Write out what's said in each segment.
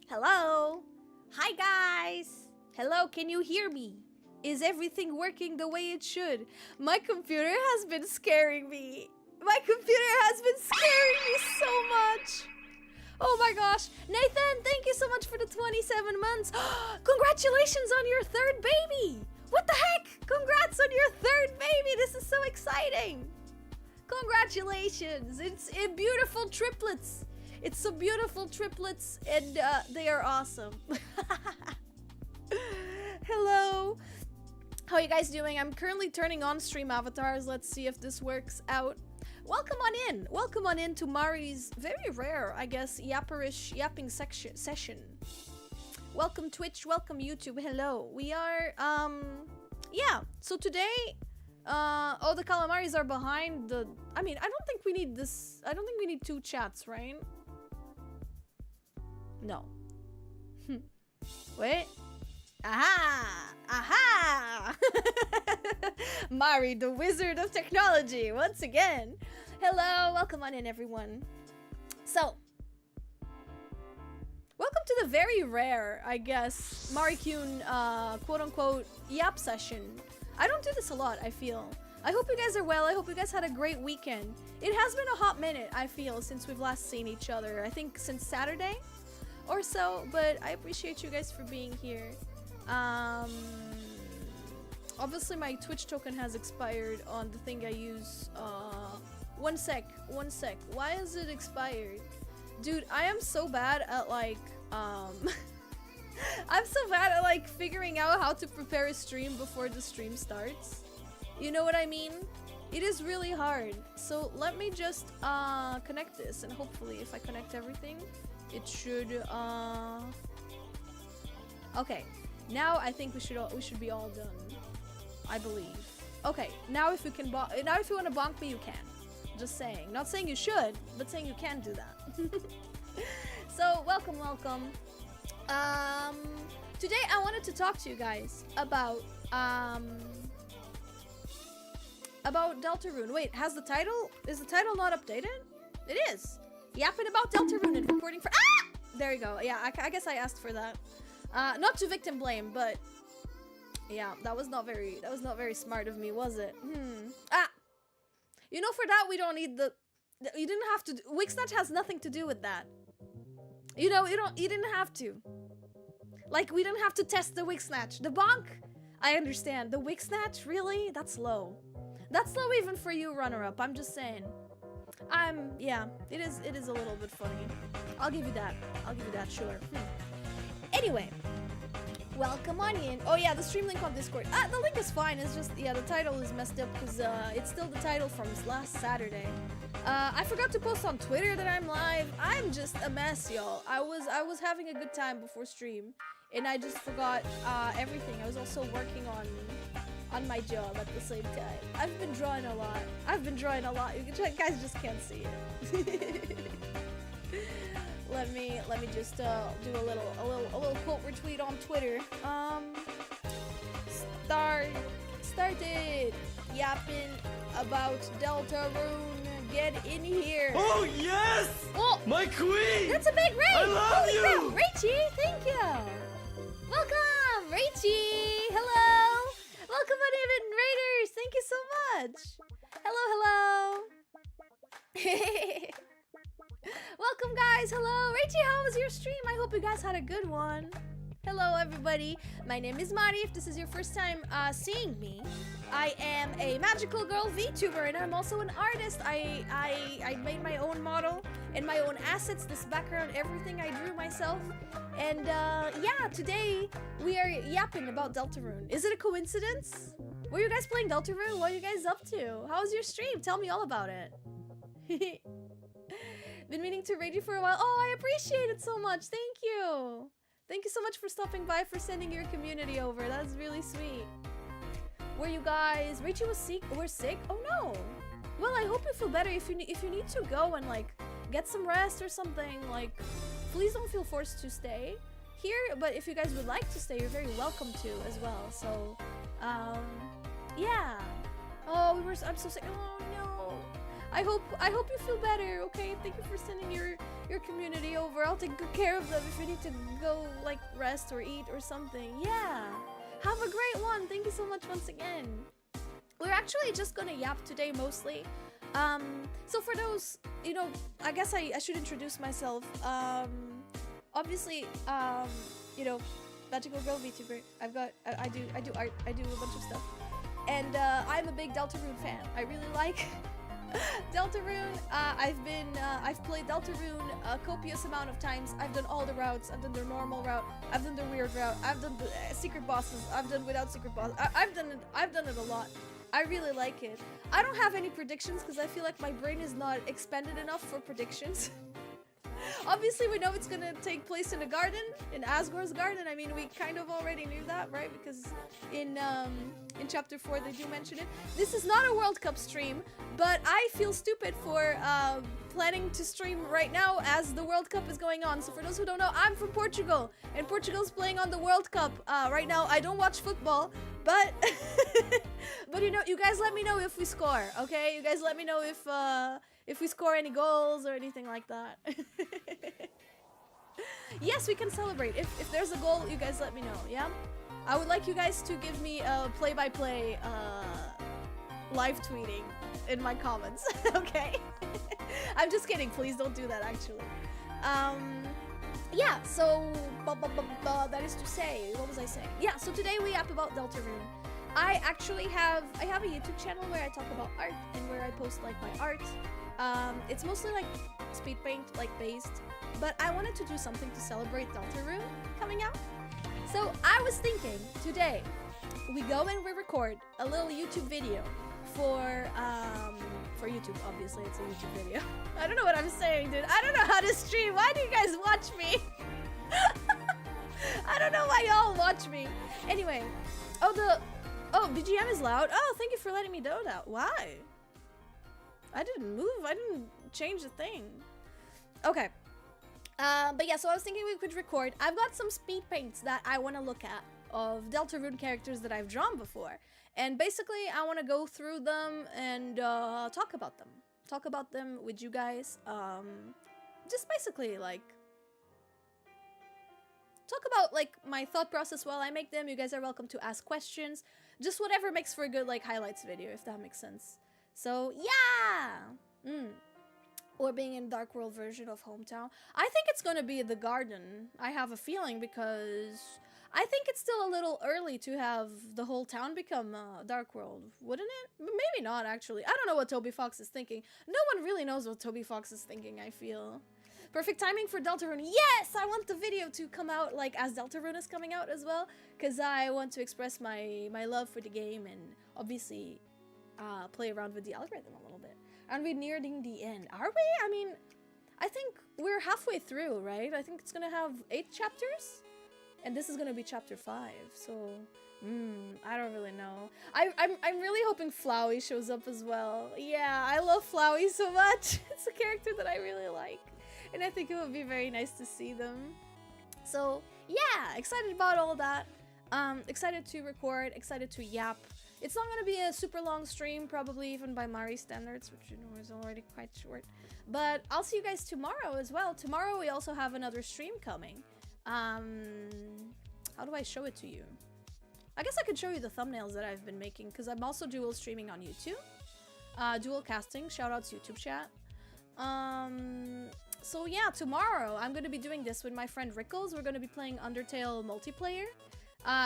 Hello? Hi guys! Hello, can you hear me? Is everything working the way it should? My computer has been scaring me. My computer has been scaring me so much. Oh my gosh. Nathan, thank you so much for the 27 months. Congratulations on your third baby. What the heck? Congrats on your third baby. This is so exciting. Congratulations. It's beautiful triplets. It's some beautiful triplets and they are awesome. Hello. How are you guys doing? I'm currently turning on stream avatars. Let's see if this works out. Welcome on in. Welcome on in to Mari's very rare, I guess, yapping session. Welcome Twitch, welcome YouTube. Hello. We are yeah. So today oh, the calamaris are behind the I mean, I don't think we need this. I don't think we need two chats, right? No. Wait. Aha! Aha! Mari, the wizard of technology, once again. Hello, welcome on in, everyone. So, welcome to the very rare, I guess, Marikyuun, quote-unquote, yap session. I don't do this a lot, I feel. I hope you guys are well. I hope you guys had a great weekend. It has been a hot minute, I feel, since we've last seen each other. I think since Saturday or so, but I appreciate you guys for being here. Obviously my Twitch token has expired on the thing I use. One sec. Why is it expired? Dude, I am so bad at like, I'm so bad at like figuring out how to prepare a stream before the stream starts. You know what I mean? It is really hard. So let me just connect this, and hopefully if I connect everything, it should okay. Now I think we should be all done. I believe. Okay, now if you can now if you want to bonk me, you can. Just saying. Not saying you should, but saying you can do that. So welcome. Today I wanted to talk to you guys about about Deltarune. Wait, has the title? Is the title not updated? It is. Yapping about Deltarune and recording for. Ah! There you go. Yeah, I guess I asked for that. Not to victim blame, but yeah, that was not very smart of me, was it? Ah, you know, for that we don't need the. You didn't have to. Wixnatch has nothing to do with that. You know, you didn't have to. Like, we didn't have to test the Wixnatch. The bonk, I understand. The Wixnatch, really? That's low. That's low even for you, runner-up. I'm just saying. Yeah, it is a little bit funny. I'll give you that. I'll give you that, sure. Anyway, welcome on in. Oh yeah, the stream link on Discord. The link is fine. It's just, yeah, the title is messed up because it's still the title from last Saturday. I forgot to post on Twitter that I'm live. I'm just a mess, y'all. I was having a good time before stream, and I just forgot everything. I was also working on my job at the same time. I've been drawing a lot. You guys just can't see it. let me just do a little quote retweet on Twitter. Started yapping about Deltarune. Get in here. Oh yes! Oh, my queen! That's a big raid! I love Holy you! crap, Raichi, thank you! Welcome, Raichi! Hello! Welcome on even Raiders! Thank you so much! Hello! Welcome, guys! Hello! Raichi, how was your stream? I hope you guys had a good one. Hello, everybody. My name is Mari. If this is your first time seeing me, I am a magical girl VTuber, and I'm also an artist. I made my own model and my own assets, this background, everything I drew myself. And yeah, today we are yapping about Deltarune. Is it a coincidence? Were you guys playing Deltarune? What are you guys up to? How was your stream? Tell me all about it. Been meaning to raid you for a while. Oh, I appreciate it so much. Thank you. Thank you so much for stopping by, for sending your community over. That's really sweet. Were you guys... Rachel was sick? We're sick? Oh no! Well, I hope you feel better. If you need to go and like get some rest or something, like please don't feel forced to stay here. But if you guys would like to stay, you're very welcome to as well. So, yeah. Oh, I'm so sick. Oh no. I hope you feel better. Okay. Thank you for sending your community over. I'll take good care of them if you need to go like rest or eat or something. Yeah. Have a great one. Thank you so much once again. We're actually just gonna yap today mostly. So for those, you know, I guess I should introduce myself. Obviously, you know, magical girl VTuber. I do art. I do a bunch of stuff, and I'm a big Deltarune fan. I really like Deltarune. I've played Deltarune a copious amount of times. I've done all the routes. I've done the normal route. I've done the weird route. I've done the secret bosses. I've done without secret bosses. I've done it a lot. I really like it. I don't have any predictions because I feel like my brain is not expended enough for predictions. Obviously, we know it's gonna take place in a garden, in Asgore's garden. I mean, we kind of already knew that, right? Because in chapter 4 they do mention it. This is not a World Cup stream, but I feel stupid for planning to stream right now as the World Cup is going on. So for those who don't know, I'm from Portugal, and Portugal's playing on the World Cup right now. I don't watch football, but but you know, you guys let me know if we score, okay? You guys let me know if we score any goals or anything like that. Yes, we can celebrate. If there's a goal, you guys let me know, yeah? I would like you guys to give me a play-by-play live tweeting in my comments, okay? I'm just kidding, please don't do that actually. Yeah, so that is to say, what was I saying? Yeah, so today we yap about Deltarune. I actually have a YouTube channel where I talk about art and where I post like my art. It's mostly like speed paint like based, but I wanted to do something to celebrate Deltarune coming out. So I was thinking today we go and we record a little YouTube video for YouTube. Obviously it's a YouTube video. I don't know what I'm saying, dude. I don't know how to stream. Why do you guys watch me? I don't know why y'all watch me. Anyway, oh, BGM is loud. Oh, thank you for letting me know that. Why? I didn't move. I didn't change the thing. Okay. But yeah, so I was thinking we could record. I've got some speed paints that I want to look at of Deltarune characters that I've drawn before. And basically, I want to go through them and talk about them. Talk about them with you guys. Just basically, like, talk about, like, my thought process while I make them. You guys are welcome to ask questions. Just whatever makes for a good, like, highlights video, if that makes sense. So, yeah! Or being in Dark World version of Hometown. I think it's gonna be the garden. I have a feeling because I think it's still a little early to have the whole town become Dark World, wouldn't it? Maybe not, actually. I don't know what Toby Fox is thinking. No one really knows what Toby Fox is thinking, I feel. Perfect timing for Deltarune. Yes! I want the video to come out, like, as Deltarune is coming out as well, because I want to express my love for the game and obviously play around with the algorithm a little bit. And we're nearing the end. Are we? I mean, I think we're halfway through, right? I think it's gonna have 8 chapters? And this is gonna be chapter 5, so... I don't really know. I'm really hoping Flowey shows up as well. Yeah, I love Flowey so much. It's a character that I really like. And I think it would be very nice to see them. So, yeah, excited about all that. Excited to record, excited to yap. It's not gonna be a super long stream, probably even by Mari standards, which you know is already quite short. But I'll see you guys tomorrow as well. Tomorrow we also have another stream coming. How do I show it to you? I guess I could show you the thumbnails that I've been making, because I'm also dual streaming on YouTube. Dual casting, shoutouts YouTube chat. So yeah, tomorrow I'm gonna be doing this with my friend Rickles. We're gonna be playing Undertale multiplayer.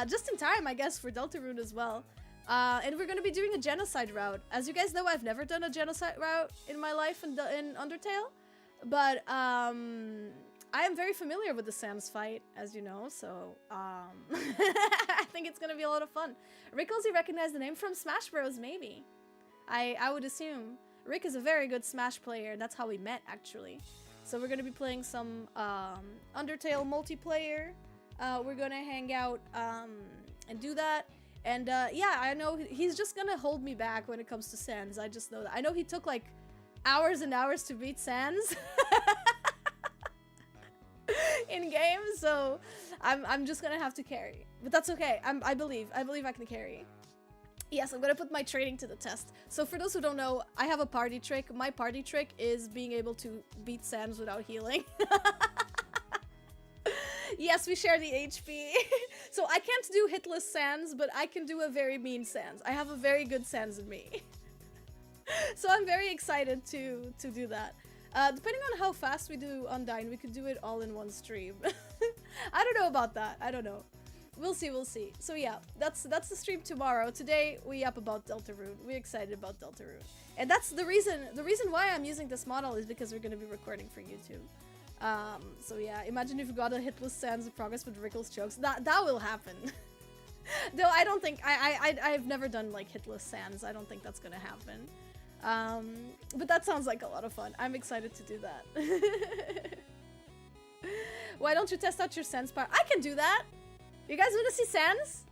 Just in time, I guess, for Deltarune as well. And we're gonna be doing a genocide route. As you guys know, I've never done a genocide route in my life in Undertale. But, I am very familiar with the Sans fight, as you know, so, I think it's gonna be a lot of fun. Rickles, you recognize the name from Smash Bros, maybe. I would assume. Rick is a very good Smash player. That's how we met, actually. So we're gonna be playing some, Undertale multiplayer. We're gonna hang out, and do that. And, yeah, I know he's just gonna hold me back when it comes to Sans. I just know that. I know he took, like, hours and hours to beat Sans in game, so I'm just gonna have to carry. But that's okay. I believe I can carry. Yes, I'm gonna put my training to the test. So for those who don't know, I have a party trick. My party trick is being able to beat Sans without healing. Yes, we share the HP. So I can't do hitless Sans, but I can do a very mean Sans. I have a very good Sans in me. So I'm very excited to do that. Depending on how fast we do Undyne, we could do it all in one stream. I don't know about that. I don't know. We'll see, we'll see. So yeah, that's the stream tomorrow. Today, we up about Deltarune. We're excited about Deltarune. And that's the reason why I'm using this model is because we're gonna be recording for YouTube. So yeah, imagine if you got a hitless Sans in progress with Rickles jokes. That will happen. Though I don't think I've never done like hitless Sans. I don't think that's gonna happen. But that sounds like a lot of fun. I'm excited to do that. Why don't you test out your Sans power? I can do that. You guys want to see Sans?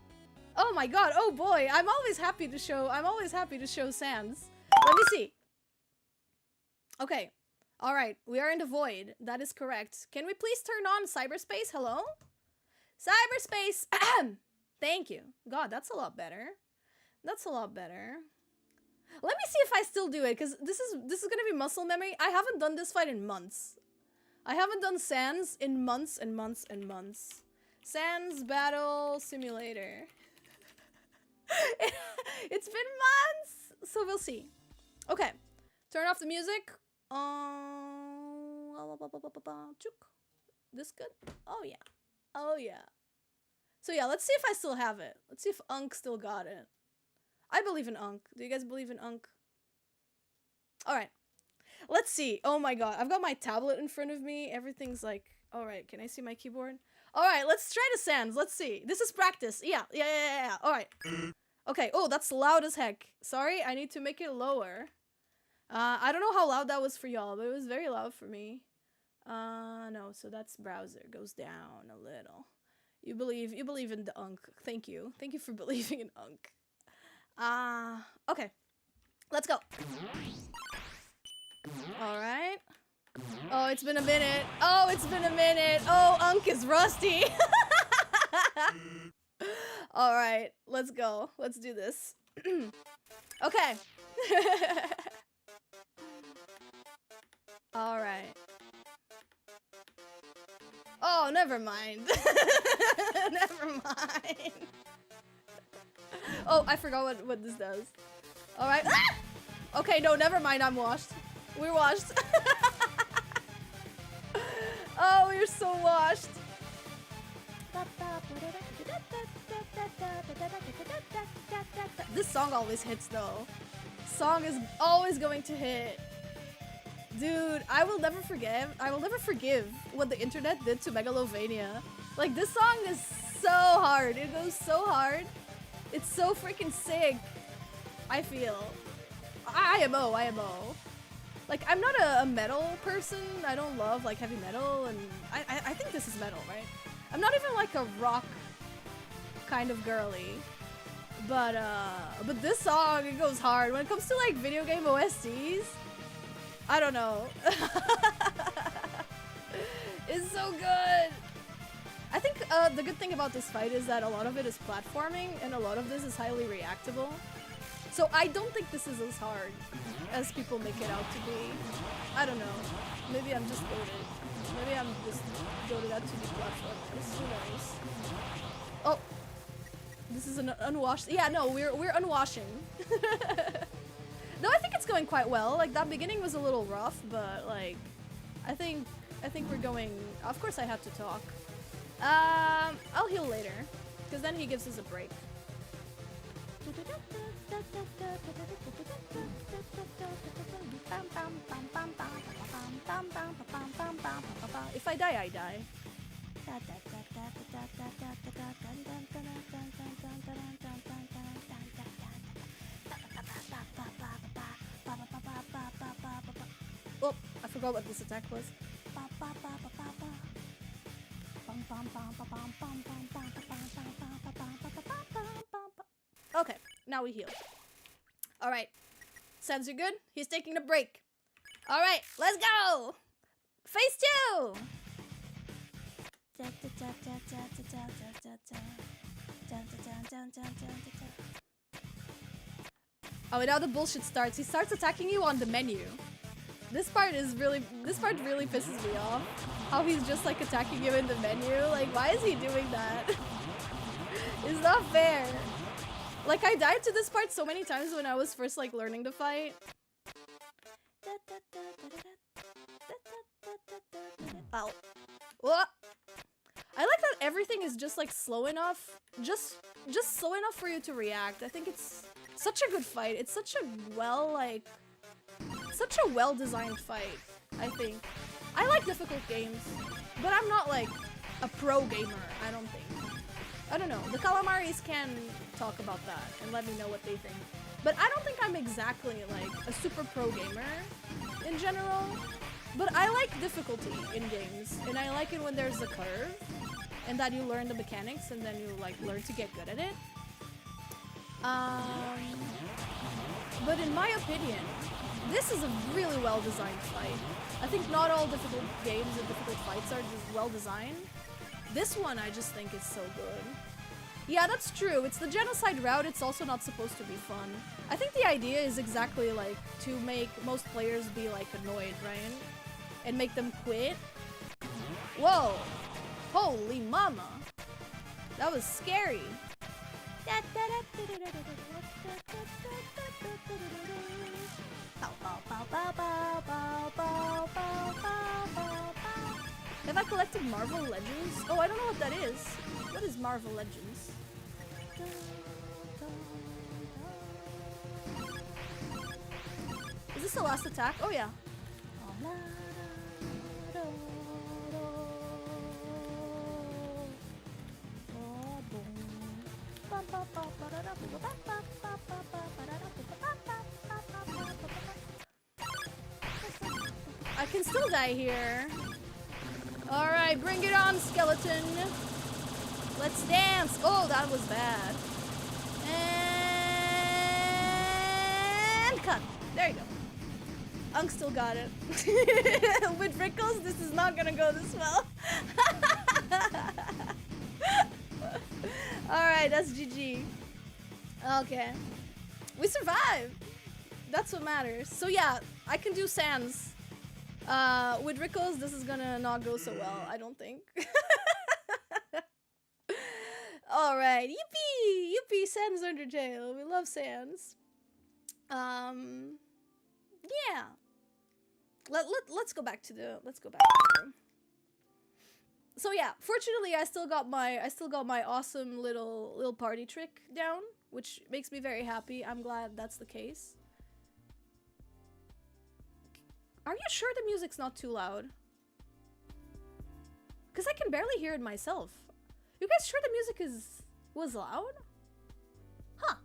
Oh my god. Oh boy. I'm always happy to show Sans. Let me see. Okay. All right, we are in the void. That is correct. Can we please turn on cyberspace? Hello? Cyberspace! Thank you. God, that's a lot better. That's a lot better. Let me see if I still do it, because this is gonna be muscle memory. I haven't done this fight in months. I haven't done Sans in months and months and months. Sans Battle Simulator. It's been months! So we'll see. Okay. Turn off the music. This good? Oh yeah. Oh yeah. So yeah, let's see if I still have it. Let's see if Unk still got it. I believe in Unk. Do you guys believe in Unk? Alright. Let's see. Oh my god. I've got my tablet in front of me. Everything's like... Alright, can I see my keyboard? Alright, let's try the Sans. Let's see. This is practice. Yeah. Alright. Okay. Oh, that's loud as heck. Sorry, I need to make it lower. I don't know how loud that was for y'all, but it was very loud for me. No, so that's browser. Goes down a little. You believe in the Unk. Thank you. Thank you for believing in Unk. Okay. Let's go. Alright. Oh, it's been a minute. Oh, it's been a minute. Oh, Unk is rusty. Alright, let's go. Let's do this. Okay. Alright. Oh, never mind. Never mind. Oh, I forgot what this does. Alright. Ah! Okay, no, never mind. I'm washed. We're washed. Oh, we're so washed. This song always hits though. Song is always going to hit. Dude, I will never forgive what the internet did to Megalovania. Like, this song is so hard. It goes so hard. It's so freaking sick. I feel. IMO. Like, I'm not a metal person. I don't love, like, heavy metal, and I think this is metal, right? I'm not even, like, a rock kind of girly. But this song, it goes hard. When it comes to, like, video game OSTs, I don't know. It's so good. I think the good thing about this fight is that a lot of it is platforming, and a lot of this is highly reactable. So I don't think this is as hard as people make it out to be. I don't know. Maybe I'm just goated. Maybe I'm just goated at 2D platformers. Who knows? Oh, this is an unwashed. Yeah, no, we're unwashing. No, I think it's going quite well. Like, that beginning was a little rough, but like, I think we're going. Of course, I have to talk. I'll heal later, because then he gives us a break. If I die, I die. Oh, I forgot what this attack was. Okay, now we heal. Alright. Sounds good? He's taking a break. Alright, let's go! Phase 2! Oh, and now the bullshit starts. He starts attacking you on the menu. This part really pisses me off. How he's just like attacking you in the menu. Like, why is he doing that? It's not fair. Like, I died to this part so many times when I was first like learning to fight. Ow. What? I like that everything is just like slow enough. Just slow enough for you to react. I think it's such a good fight. It's such a well-designed fight, I think. I like difficult games, but I'm not like a pro gamer, I don't think. I don't know. The Calamaris can talk about that and let me know what they think. But I don't think I'm exactly like a super pro gamer in general. But I like difficulty in games, and I like it when there's a curve and that you learn the mechanics and then you like learn to get good at it. But in my opinion, this is a really well-designed fight. I think not all difficult games and difficult fights are just well-designed. This one I just think is so good. Yeah, that's true. It's the genocide route. It's also not supposed to be fun. I think the idea is exactly like to make most players be like annoyed, right? And make them quit. Whoa! Holy mama! That was scary. Have I collected Marvel Legends? Oh, I don't know what that is. What is Marvel Legends? Is this the last attack? Oh yeah. I can still die here. Alright, bring it on, skeleton. Let's dance. Oh, that was bad. And cut. There you go. Unk still got it. With Rickles, this is not gonna go this well. Alright, that's GG. Okay. We survived! That's what matters. So yeah, I can do Sans. With Rickles, this is gonna not go so well, I don't think. Alright, yippee! Yippee, Sans Undertale. We love Sans. Yeah. Let's go back to the room. So yeah, fortunately I still got my awesome little party trick down, which makes me very happy. I'm glad that's the case. Are you sure the music's not too loud? Cause I can barely hear it myself. You guys sure the music was loud? Huh.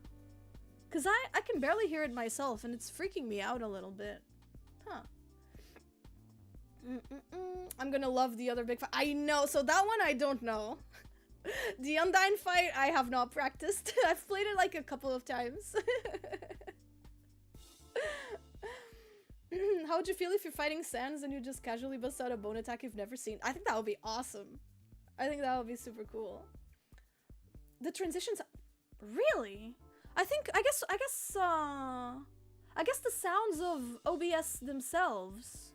Cause I can barely hear it myself and it's freaking me out a little bit. Huh. I'm gonna love the other big fight. I know, so that one I don't know. The Undyne fight I have not practiced. I've played it like a couple of times. How would you feel if you're fighting Sans and you just casually bust out a bone attack you've never seen? I think that would be awesome. I think that would be super cool. The transitions, really? I guess the sounds of OBS themselves.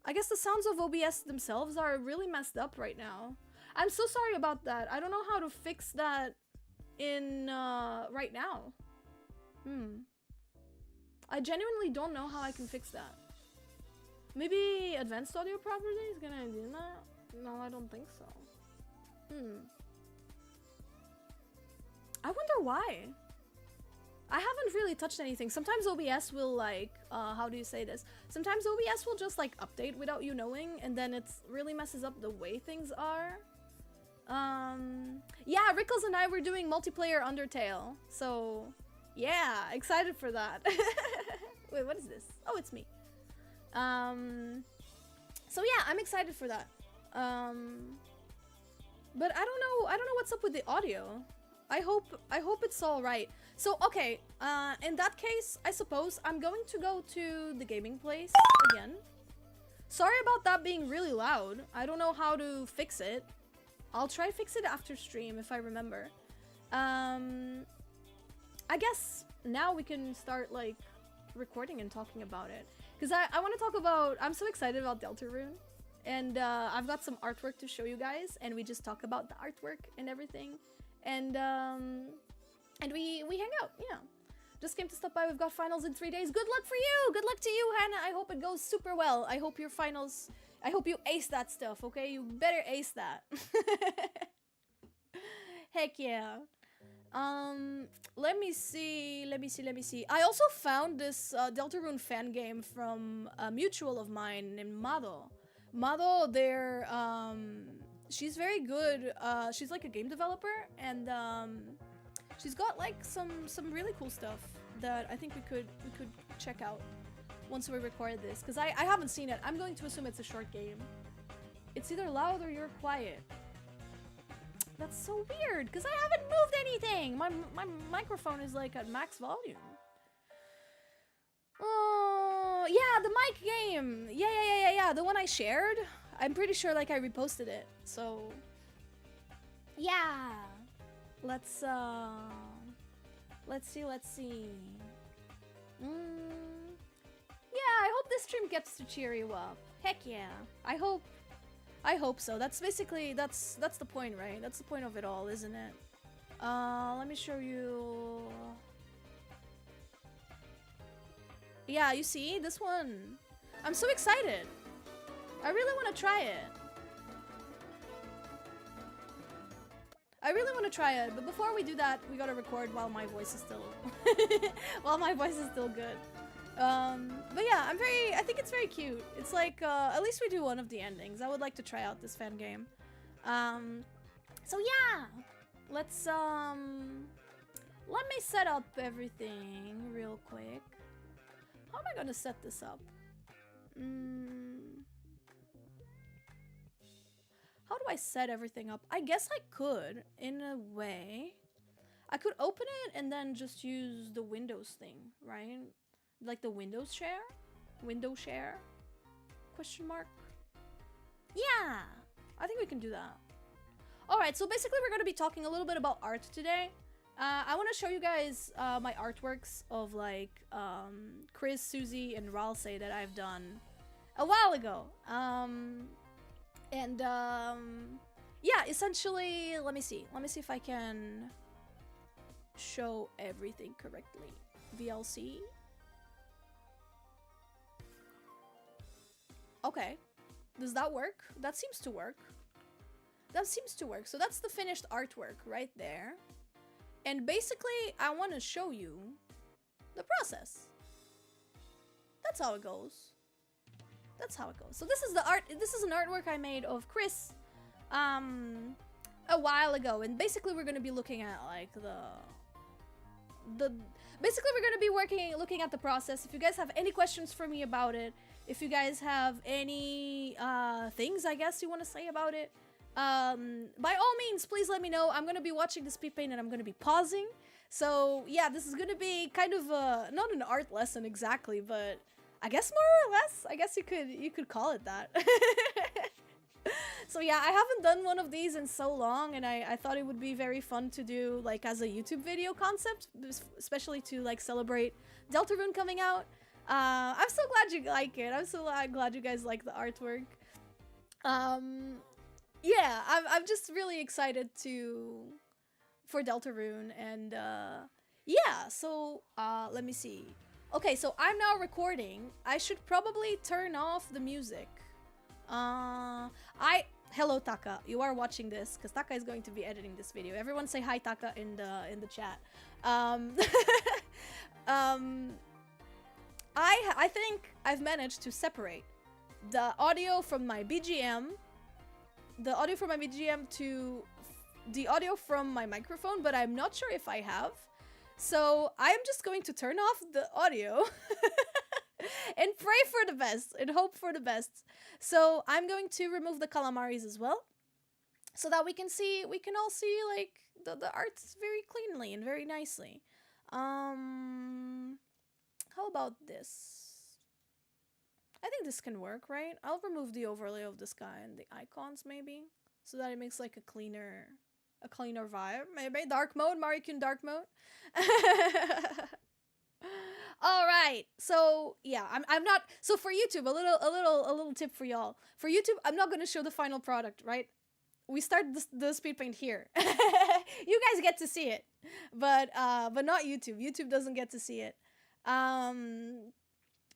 I guess the sounds of OBS themselves are really messed up right now. I'm so sorry about that. I don't know how to fix that in right now. I genuinely don't know how I can fix that. Maybe advanced audio property is gonna do that? No, I don't think so. I wonder why. I haven't really touched anything. Sometimes OBS will like, how do you say this? Sometimes OBS will just like update without you knowing, and then it really messes up the way things are. Yeah, Rickles and I were doing multiplayer Undertale, so yeah, excited for that. Wait, what is this? Oh, it's me. So yeah, I'm excited for that. But I don't know what's up with the audio. I hope it's all right. So okay, in that case, I suppose I'm going to go to the gaming place again. Sorry about that being really loud. I don't know how to fix it. I'll try to fix it after stream if I remember. I guess now we can start like recording and talking about it. Because I want to talk about, I'm so excited about Deltarune. And I've got some artwork to show you guys, and we just talk about the artwork and everything. And we hang out, yeah. Just came to stop by. We've got finals in 3 days. Good luck for you! Good luck to you, Hannah! I hope it goes super well. I hope your finals, I hope you ace that stuff, okay? You better ace that. Heck yeah. Let me see. I also found this Deltarune fan game from a mutual of mine named Mado. Mado, she's very good. She's like a game developer, and she's got like some really cool stuff that I think we could check out once we record this, because I haven't seen it. I'm going to assume it's a short game. It's either loud or you're quiet. That's so weird, because I haven't moved anything. My microphone is like at max volume. Oh, yeah, the mic game. Yeah, the one I shared. I'm pretty sure like I reposted it. So, yeah. Let's see. Yeah, I hope this stream gets to cheer you up. Heck yeah. I hope so. That's basically, that's the point, right? That's the point of it all, isn't it? Let me show you. Yeah, you see? This one. I'm so excited. I really want to try it. But before we do that, we gotta record while my voice is still good. But yeah, I think it's very cute. It's like, at least we do one of the endings. I would like to try out this fan game. So yeah, let's, let me set up everything real quick. How am I gonna set this up? How do I set everything up? I guess I could, in a way. I could open it and then just use the Windows thing, right? Like the Windows share? Window share? Question mark? Yeah! I think we can do that. All right, so basically we're going to be talking a little bit about art today. I want to show you guys my artworks of like Chris, Susie, and Ralse that I've done a while ago. Yeah, essentially, let me see if I can show everything correctly. VLC. Okay, does that work? That seems to work. That seems to work. So that's the finished artwork right there. And basically, I want to show you the process. That's how it goes. That's how it goes. So this is the art. This is an artwork I made of Chris a while ago. And basically, we're going to be looking at like basically we're going to be looking at the process. If you guys have any questions for me about it, if you guys have any things I guess you want to say about it, by all means, please let me know. I'm gonna be watching the speed paint and I'm gonna be pausing. So yeah, this is gonna be kind of not an art lesson exactly, but I guess more or less. I guess you could call it that. So yeah, I haven't done one of these in so long, and I thought it would be very fun to do like as a YouTube video concept, especially to like celebrate Deltarune coming out. I'm so glad you like it. I'm so glad you guys like the artwork. Yeah, I'm just really excited for Deltarune, and yeah, so let me see. Okay, so I'm now recording. I should probably turn off the music. Hello Taka, you are watching this because Taka is going to be editing this video. Everyone say hi Taka in the chat. I think I've managed to separate the audio from my BGM. The audio from my BGM to the audio from my microphone, but I'm not sure if I have. So I'm just going to turn off the audio and pray for the best and hope for the best. So I'm going to remove the calamaris as well, so that we can all see like the art very cleanly and very nicely. How about this? I think this can work, right? I'll remove the overlay of the sky and the icons maybe, so that it makes like a cleaner vibe. Maybe dark mode, Marikyuun dark mode. All right. So yeah, I'm not. So for YouTube, a little tip for y'all. For YouTube, I'm not gonna show the final product, right? We start the speed paint here. You guys get to see it, but not YouTube. YouTube doesn't get to see it.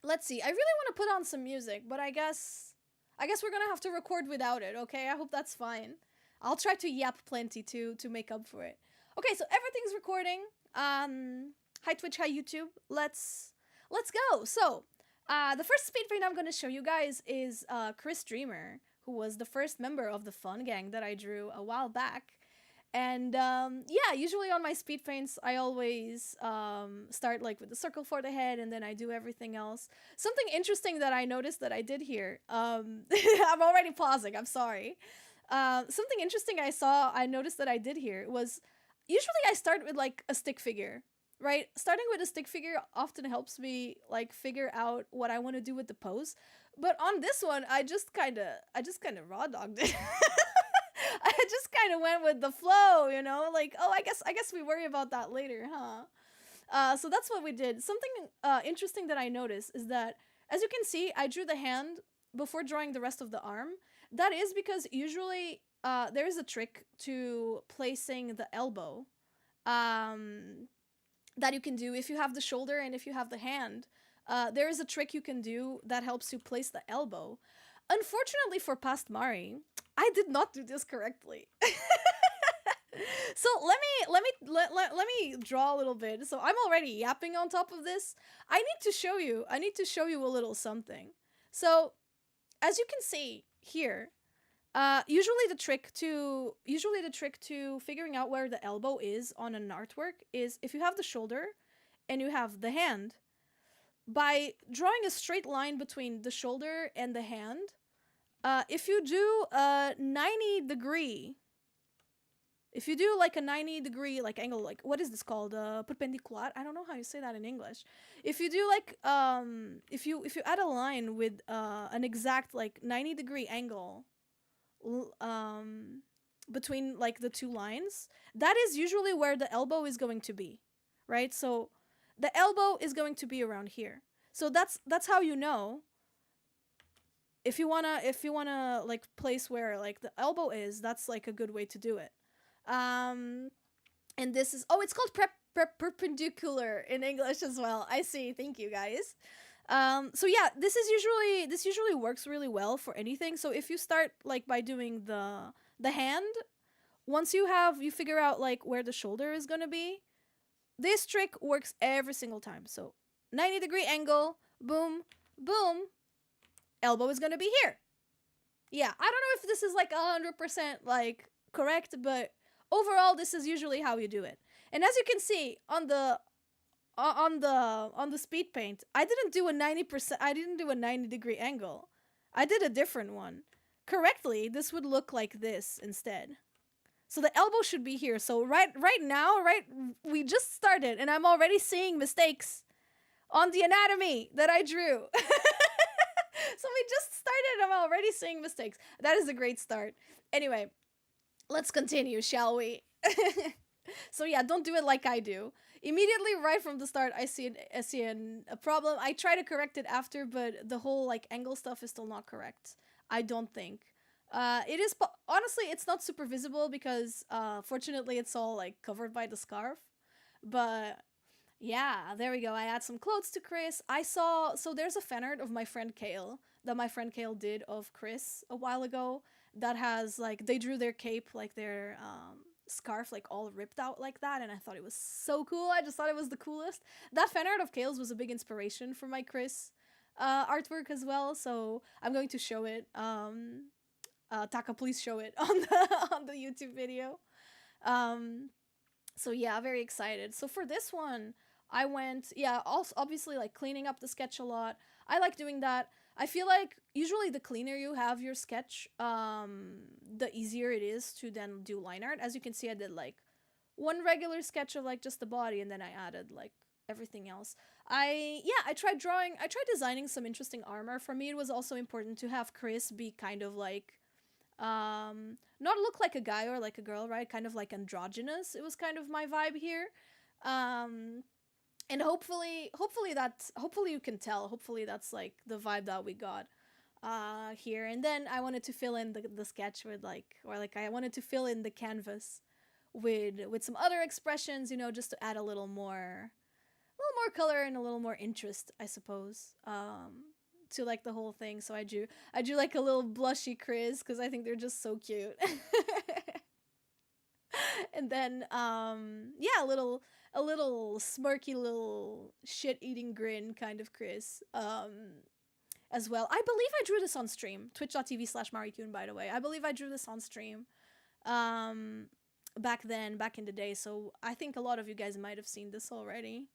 Let's see. I really want to put on some music, but I guess we're gonna have to record without it, okay? I hope that's fine. I'll try to yap plenty to make up for it. Okay, so everything's recording. Hi Twitch, hi YouTube. Let's go. So, the first speed paint I'm gonna show you guys is Chris Dreamer, who was the first member of the Fun Gang that I drew a while back. And yeah, usually on my speed paints, I always start like with the circle for the head, and then I do everything else. Something interesting that I noticed that I did here, I'm already pausing, I'm sorry. Something interesting I noticed that I did here was, usually I start with like a stick figure, right? Starting with a stick figure often helps me like figure out what I want to do with the pose. But on this one, I just kind of raw dogged it. I just kind of went with the flow, you know, like, oh, I guess we worry about that later, huh? So that's what we did. Something interesting that I noticed is that, as you can see, I drew the hand before drawing the rest of the arm. That is because usually there is a trick to placing the elbow that you can do if you have the shoulder and if you have the hand. There is a trick you can do that helps you place the elbow. Unfortunately for past Mari, I did not do this correctly. So let me draw a little bit. So I'm already yapping on top of this. I need to show you a little something. So as you can see here, usually the trick to figuring out where the elbow is on an artwork is if you have the shoulder and you have the hand, by drawing a straight line between the shoulder and the hand, if you do a 90 degree, like angle, like, what is this called? Perpendicular? I don't know how you say that in English. If you do like, if you add a line with an exact like 90 degree angle, between like the two lines, that is usually where the elbow is going to be, right? So the elbow is going to be around here. So that's how you know if you wanna like place where like the elbow is, that's like a good way to do it. Um and this is, oh, it's called perpendicular in English as well. I see. Thank you guys. So yeah, this usually works really well for anything. So if you start like by doing the hand, once you figure out like where the shoulder is gonna be, this trick works every single time. So 90-degree angle, boom, boom, elbow is gonna be here. Yeah, I don't know if this is like 100% like correct, but overall this is usually how you do it. And as you can see on the speed paint, I didn't do a 90-degree angle. I did a different one. Correctly, this would look like this instead. So the elbow should be here. So right now, we just started and I'm already seeing mistakes on the anatomy that I drew. So we just started, I'm already seeing mistakes. That is a great start. Anyway, let's continue, shall we? So yeah, don't do it like I do. Immediately, right from the start, I see a problem. I try to correct it after, but the whole like angle stuff is still not correct. I don't think. It is, honestly, it's not super visible because fortunately it's all like covered by the scarf. But yeah, there we go. I add some clothes to Chris. So there's a fan art of my friend Kale that my friend Kale did of Chris a while ago that has like, they drew their cape, like their scarf, like all ripped out like that, and I thought it was so cool. I just thought it was the coolest. That fan art of Kale's was a big inspiration for my Chris artwork as well, so I'm going to show it. Taka, please show it on the YouTube video. So yeah, very excited. So for this one, I went, yeah, also obviously like cleaning up the sketch a lot. I like doing that. I feel like usually the cleaner you have your sketch, the easier it is to then do line art. As you can see, I did like one regular sketch of like just the body, and then I added like everything else. I tried designing some interesting armor. For me, it was also important to have Chris be kind of like, not look like a guy or like a girl, right? Kind of like androgynous. It was kind of my vibe here. And hopefully you can tell. Hopefully that's like the vibe that we got here. And then I wanted to fill in the sketch with I wanted to fill in the canvas with some other expressions, you know, just to add a little more color and a little more interest, I suppose. To like the whole thing. So I drew like a little blushy Chris because I think they're just so cute. And then yeah, a little smirky little shit-eating grin kind of Chris as well. I believe I drew this on stream. Twitch.tv/Marikyuun, by the way. I believe I drew this on stream back in the day, so I think a lot of you guys might have seen this already.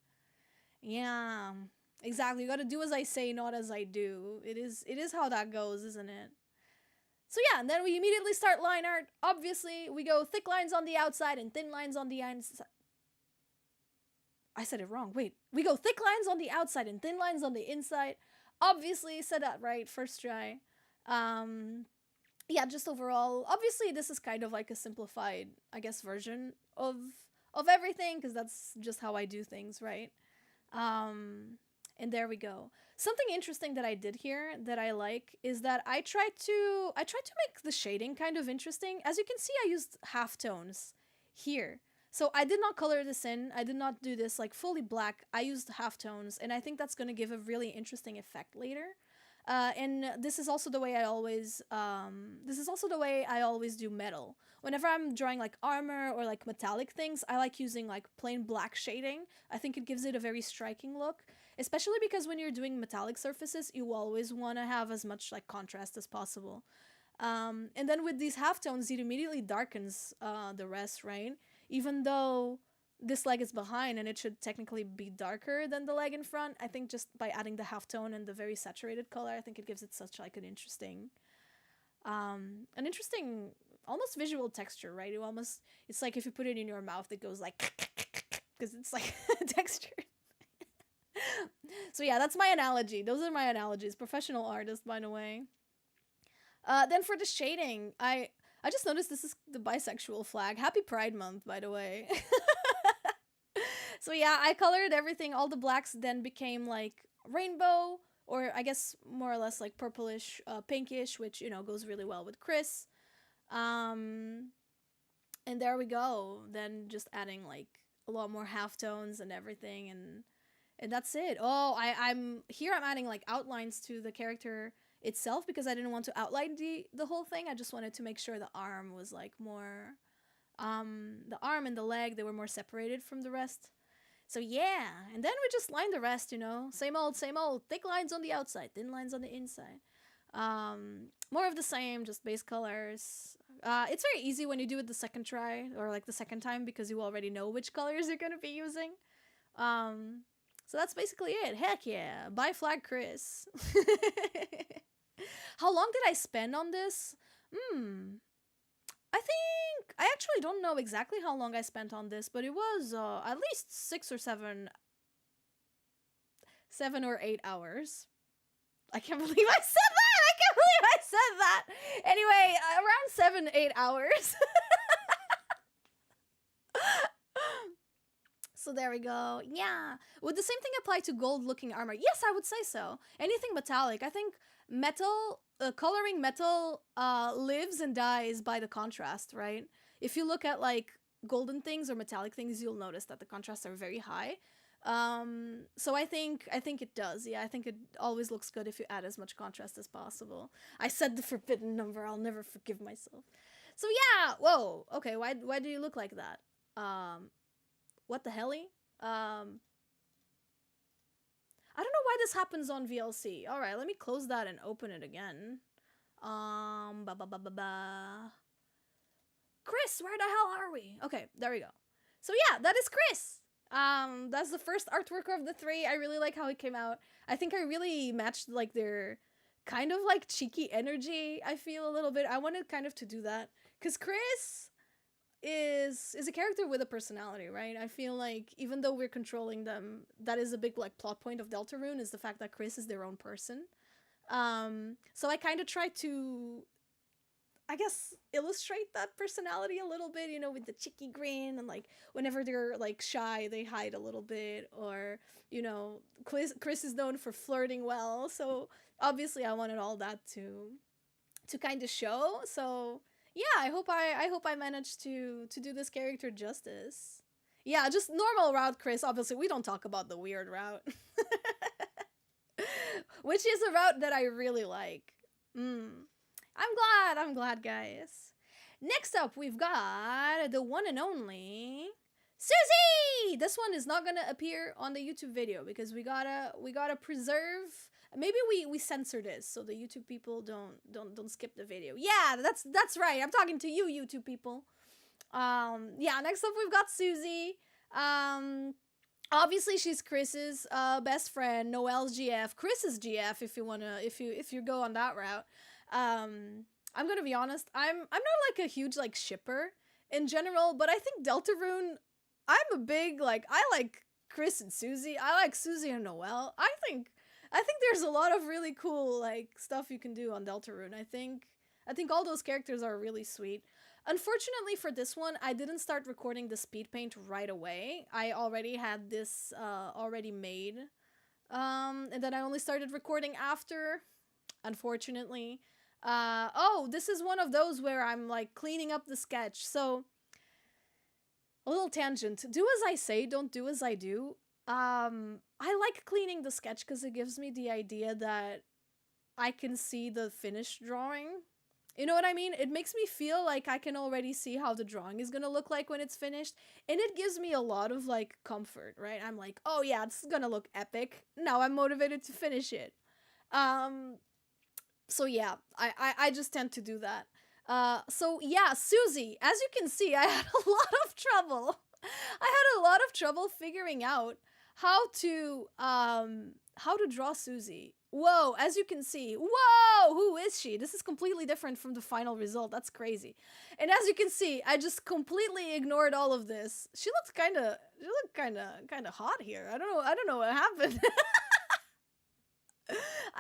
Yeah, exactly. You gotta do as I say, not as I do. It is how that goes, isn't it? So yeah, and then we immediately start line art. Obviously, we go thick lines on the outside and thin lines on the inside. I said it wrong. Wait. We go thick lines on the outside and thin lines on the inside. Obviously, said that right. First try. Yeah, just overall. Obviously, this is kind of like a simplified, I guess, version of everything, because that's just how I do things, right? And there we go. Something interesting that I did here that I like is that I tried to make the shading kind of interesting. As you can see, I used halftones here. So I did not color this in. I did not do this like fully black. I used halftones, and I think that's going to give a really interesting effect later. And this is also the way I always do metal. Whenever I'm drawing like armor or like metallic things, I like using like plain black shading. I think it gives it a very striking look, especially because when you're doing metallic surfaces, you always want to have as much like contrast as possible. And then with these halftones, it immediately darkens the rest, right? Even though this leg is behind and it should technically be darker than the leg in front, I think just by adding the halftone and the very saturated color, I think it gives it such like an interesting almost visual texture, right? It's like if you put it in your mouth, it goes like because it's like textured. So yeah, that's my analogy. Those are my analogies. Professional artist, by the way. Then for the shading, I I just noticed this is the bisexual flag. Happy Pride Month, by the way. So yeah, I colored everything. All the blacks then became like rainbow, or I guess more or less like purplish, pinkish, which, you know, goes really well with Chris. Um, and there we go. Then just adding like a lot more halftones and everything, and that's it. Oh, I'm adding like outlines to the character itself because I didn't want to outline the whole thing. I just wanted to make sure the arm was like more the arm and the leg, they were more separated from the rest. So yeah, and then we just line the rest, you know. Same old, same old. Thick lines on the outside, thin lines on the inside. More of the same, just base colors. It's very easy when you do it the second try or like the second time because you already know which colors you're gonna be using. So that's basically it. Heck yeah, bye Flag Chris. How long did I spend on this? I think I actually don't know exactly how long I spent on this, but it was at least 7 or 8 hours. I can't believe I said that. I can't believe I said that. Anyway, around 7-8 hours. So there we go. Yeah. Would the same thing apply to gold-looking armor? Yes, I would say so. Anything metallic. I think metal, coloring metal lives and dies by the contrast, right? If you look at like golden things or metallic things, you'll notice that the contrasts are very high. So I think it does. Yeah, I think it always looks good if you add as much contrast as possible. I said the forbidden number. I'll never forgive myself. So yeah. Whoa. Okay. Why do you look like that? What the helly? I don't know why this happens on VLC. All right, let me close that and open it again. Chris, where the hell are we? Okay, there we go. So yeah, that is Chris. That's the first artwork of the 3. I really like how it came out. I think I really matched like their kind of like cheeky energy. I feel a little bit. I wanted kind of to do that because Chris is a character with a personality, right? I feel like even though we're controlling them, that is a big like plot point of Deltarune, is the fact that Chris is their own person. So I kind of try to, I guess, illustrate that personality a little bit, you know, with the cheeky grin, and like whenever they're like shy, they hide a little bit, or you know, Chris is known for flirting well, so obviously I wanted all that to kind of show. So yeah, I hope I managed to do this character justice. Yeah, just normal route, Chris. Obviously, we don't talk about the weird route. Which is a route that I really like. I'm glad, guys. Next up, we've got the one and only Susie! This one is not gonna appear on the YouTube video because we gotta preserve. Maybe we censor this so the YouTube people don't skip the video. Yeah, that's right. I'm talking to you, YouTube people. Yeah, next up we've got Susie. Obviously she's Chris's best friend, Noelle's GF, Chris's GF if you go on that route. I'm gonna be honest, I'm not like a huge like shipper in general, but I think Deltarune, I'm a big like, I like Chris and Susie. I like Susie and Noelle. I think there's a lot of really cool like stuff you can do on Deltarune. I think all those characters are really sweet. Unfortunately for this one, I didn't start recording the speed paint right away. I already had this already made. And then I only started recording after, unfortunately. Oh, this is one of those where I'm like cleaning up the sketch. So a little tangent. Do as I say, don't do as I do. I like cleaning the sketch because it gives me the idea that I can see the finished drawing. You know what I mean? It makes me feel like I can already see how the drawing is gonna look like when it's finished. And it gives me a lot of like comfort, right? I'm like, oh yeah, this is gonna look epic. Now I'm motivated to finish it. So yeah, I just tend to do that. So yeah, Susie, as you can see, I had a lot of trouble. I had a lot of trouble figuring out how to draw Susie. Whoa, as you can see, whoa, who is she? This is completely different from the final result. That's crazy. And as you can see, I just completely ignored all of this. She looked kind of hot here. I don't know what happened. I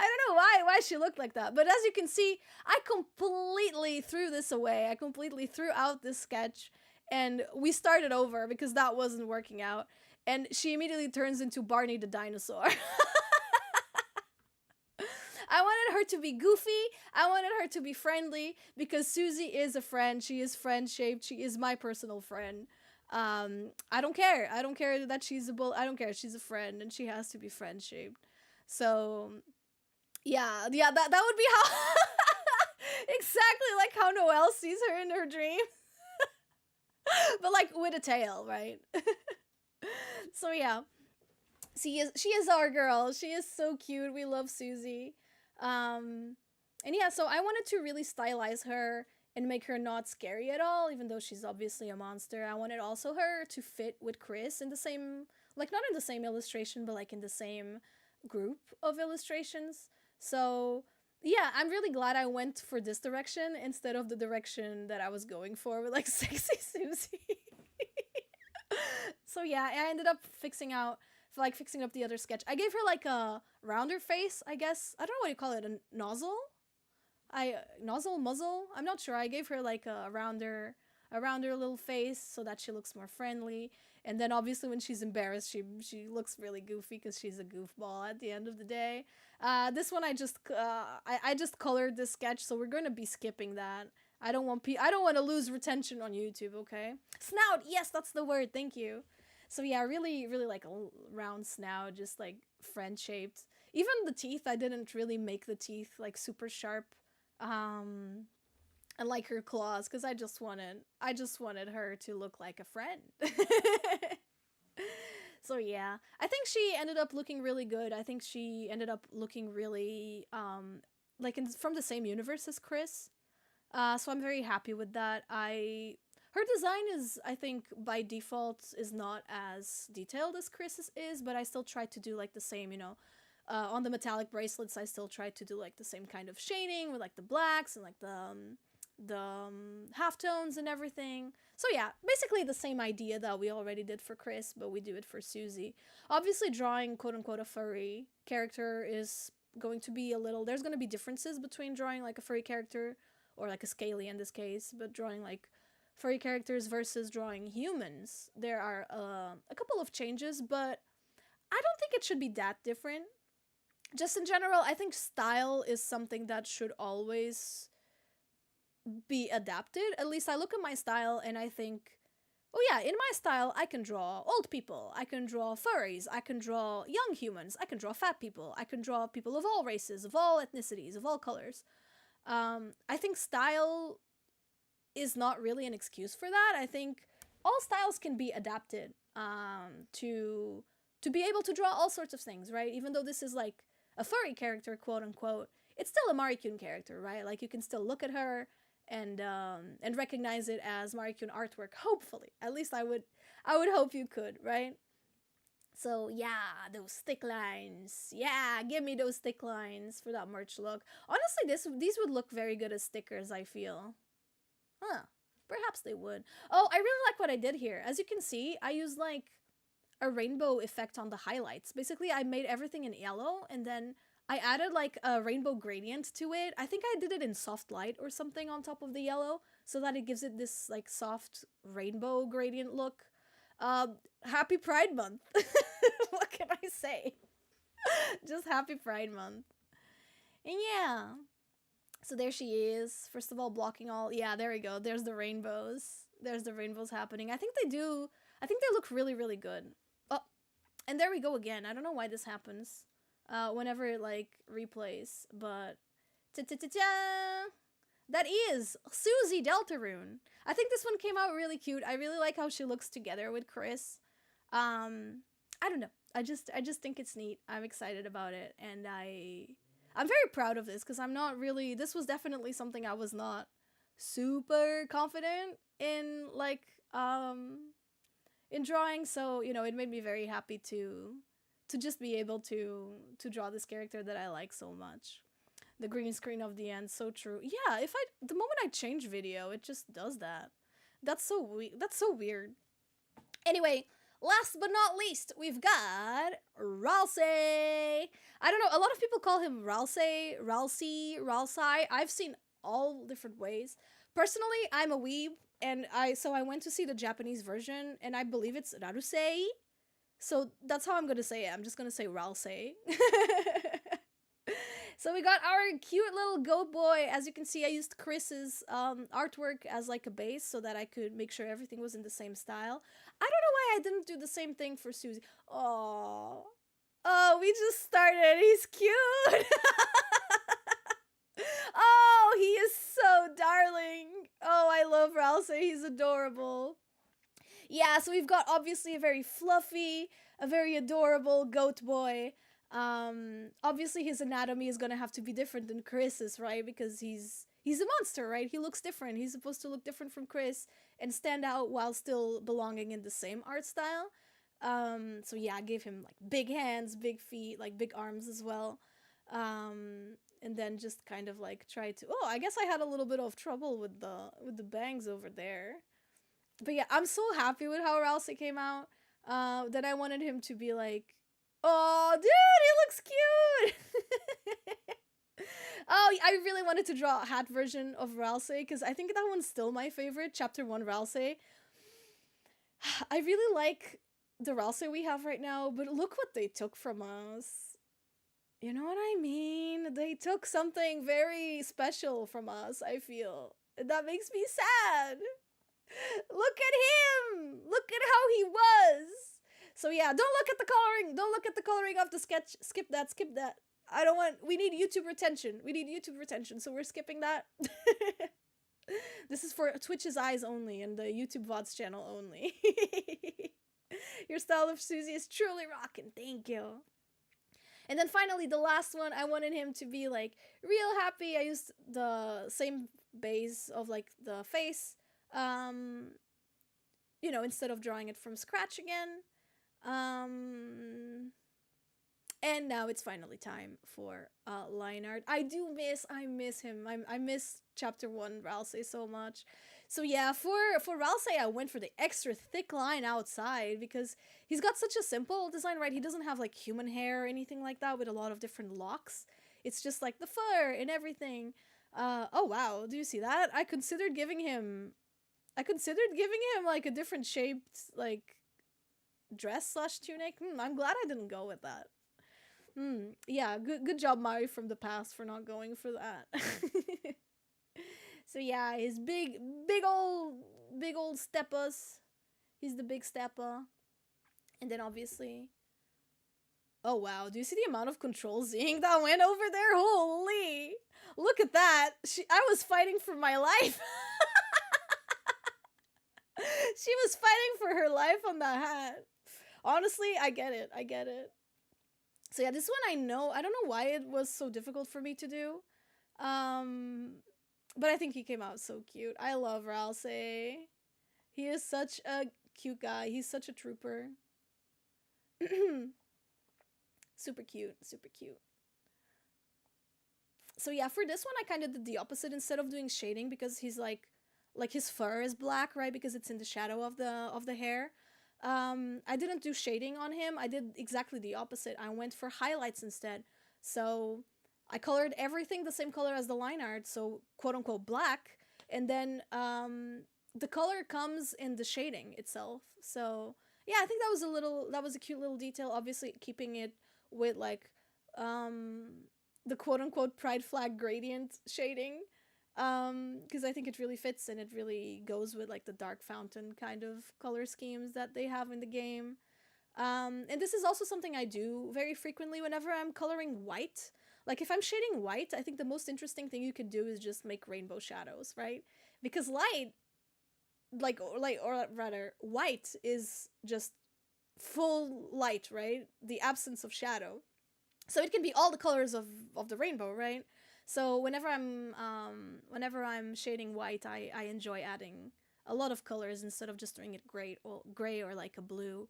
don't know why she looked like that. But as you can see, I completely threw this away. I completely threw out this sketch and we started over because that wasn't working out. And she immediately turns into Barney the dinosaur. I wanted her to be goofy. I wanted her to be friendly because Susie is a friend. She is friend shaped. She is my personal friend. I don't care. I don't care that she's a bull. I don't care. She's a friend and she has to be friend shaped. So yeah, that would be how exactly like how Noelle sees her in her dream, but like with a tail, right? So yeah, she is our girl. She is so cute. We love Susie. And yeah, so I wanted to really stylize her and make her not scary at all, even though she's obviously a monster. I wanted also her to fit with Chris in the same, like not in the same illustration, but like in the same group of illustrations. So yeah, I'm really glad I went for this direction instead of the direction that I was going for with like sexy Susie. So yeah, I ended up fixing up the other sketch. I gave her like a rounder face, I guess. I don't know what you call it, a nozzle? Nozzle, muzzle? I'm not sure. I gave her like a rounder little face so that she looks more friendly. And then obviously when she's embarrassed, she looks really goofy because she's a goofball at the end of the day. This one I just colored this sketch, so we're going to be skipping that. I don't want to lose retention on YouTube, okay? Snout, yes, that's the word. Thank you. So yeah, really like a round snout, just like friend shaped. Even the teeth, I didn't really make the teeth like super sharp. And like her claws, because I just wanted her to look like a friend. So yeah, I think she ended up looking really good. I think she ended up looking really like from the same universe as Chris. So I'm very happy with that. Her design is, I think, by default, is not as detailed as Chris's is, but I still try to do like the same, on the metallic bracelets, I still try to do like the same kind of shading with like the blacks and like the halftones and everything. So yeah, basically the same idea that we already did for Chris, but we do it for Susie. Obviously, drawing quote-unquote a furry character is going to be there's going to be differences between drawing like a furry character, or like a scaly in this case, but drawing like furry characters versus drawing humans. There are a couple of changes, but I don't think it should be that different. Just in general, I think style is something that should always be adapted. At least I look at my style and I think, oh yeah, in my style, I can draw old people, I can draw furries, I can draw young humans, I can draw fat people, I can draw people of all races, of all ethnicities, of all colors. I think style is not really an excuse for that. I think all styles can be adapted to be able to draw all sorts of things, right? Even though this is like a furry character, quote unquote, it's still a Marikyuun character, right? Like you can still look at her and recognize it as Marikyuun artwork. Hopefully, at least I would hope you could, right? So yeah, those thick lines. Yeah, give me those thick lines for that merch look. Honestly, these would look very good as stickers, I feel. Huh. Perhaps they would. Oh, I really like what I did here. As you can see, I used like a rainbow effect on the highlights. Basically, I made everything in yellow and then I added like a rainbow gradient to it. I think I did it in soft light or something on top of the yellow so that it gives it this like soft rainbow gradient look. Happy Pride Month. What can I say? Just happy Pride Month. And yeah. So there she is. First of all, blocking all. Yeah, there we go. There's the rainbows. There's the rainbows happening. I think they look really, really good. Oh, and there we go again. I don't know why this happens. Whenever it like replays, but ta-ta-ta-ta! That is Susie Deltarune. I think this one came out really cute. I really like how she looks together with Chris. I don't know. I just think it's neat. I'm excited about it, and I'm very proud of this because I'm not really. This was definitely something I was not super confident in, like in drawing. So it made me very happy to just be able to draw this character that I like so much. The green screen of the end, so true. Yeah, the moment I change video, it just does that. That's so weird. Anyway, last but not least, we've got Ralsei. I don't know, a lot of people call him Ralsei, Ralsei, Ralsei. I've seen all different ways. Personally, I'm a weeb, and I went to see the Japanese version, and I believe it's Rarusei. So that's how I'm gonna say it. I'm just gonna say Ralsei. So we got our cute little goat boy. As you can see, I used Chris's artwork as like a base so that I could make sure everything was in the same style. I don't know why I didn't do the same thing for Susie. Oh, oh, we just started. He's cute. Oh, he is so darling. Oh, I love Ralsei. He's adorable. Yeah, so we've got obviously a very fluffy, a very adorable goat boy. Obviously his anatomy is gonna have to be different than Chris's, right? Because he's a monster, right? He looks different. He's supposed to look different from Chris and stand out while still belonging in the same art style. So yeah, I gave him like big hands, big feet, like big arms as well. And then just kind of like try to, oh, I guess I had a little bit of trouble with the bangs over there. But yeah, I'm so happy with how Ralsei came out. Then I wanted him to be like, oh, dude, he looks cute! Oh, I really wanted to draw a hat version of Ralsei, because I think that one's still my favorite, Chapter 1 Ralsei. I really like the Ralsei we have right now, but look what they took from us. You know what I mean? They took something very special from us, I feel. And that makes me sad. Look at him! Look at how he was! So yeah, don't look at the coloring. Don't look at the coloring of the sketch. Skip that, skip that. I don't want, we need YouTube retention. We need YouTube retention, so we're skipping that. This is for Twitch's eyes only and the YouTube VODs channel only. Your style of Susie is truly rocking. Thank you. And then finally, the last one, I wanted him to be like real happy. I used the same base of like the face. You know, instead of drawing it from scratch again. And now it's finally time for line art. I miss him. I miss Chapter 1 Ralsei so much. So yeah, for Ralsei, I went for the extra thick line outside because he's got such a simple design, right? He doesn't have like human hair or anything like that with a lot of different locks. It's just like the fur and everything. Oh wow, do you see that? I considered giving him like a different shaped like dress / tunic. I'm glad I didn't go with that. Yeah, good job, Mari from the past, for not going for that. So yeah, his big old steppas. He's the big steppa. And then obviously, oh wow, do you see the amount of control Zing that went over there? Holy, look at that. I was fighting for my life. She was fighting for her life on that hat. Honestly, I get it. So yeah, this one I don't know why it was so difficult for me to do. But I think he came out so cute. I love Ralsei. He is such a cute guy. He's such a trooper. Super cute, super cute. So yeah, for this one I kind of did the opposite. Instead of doing shading, because he's like his fur is black, right? Because it's in the shadow of the hair. I didn't do shading on him. I did exactly the opposite. I went for highlights instead. So I colored everything the same color as the line art, so quote unquote black, and then the color comes in the shading itself. So yeah, I think that was a cute little detail. Obviously keeping it with like the quote unquote pride flag gradient shading, because I think it really fits and it really goes with like the dark fountain kind of color schemes that they have in the game. And this is also something I do very frequently whenever I'm coloring white. Like if I'm shading white, I think the most interesting thing you could do is just make rainbow shadows, right? Because white is just full light, right? The absence of shadow. So it can be all the colors of the rainbow, right? So whenever I'm shading white, I enjoy adding a lot of colors instead of just doing it gray or like a blue.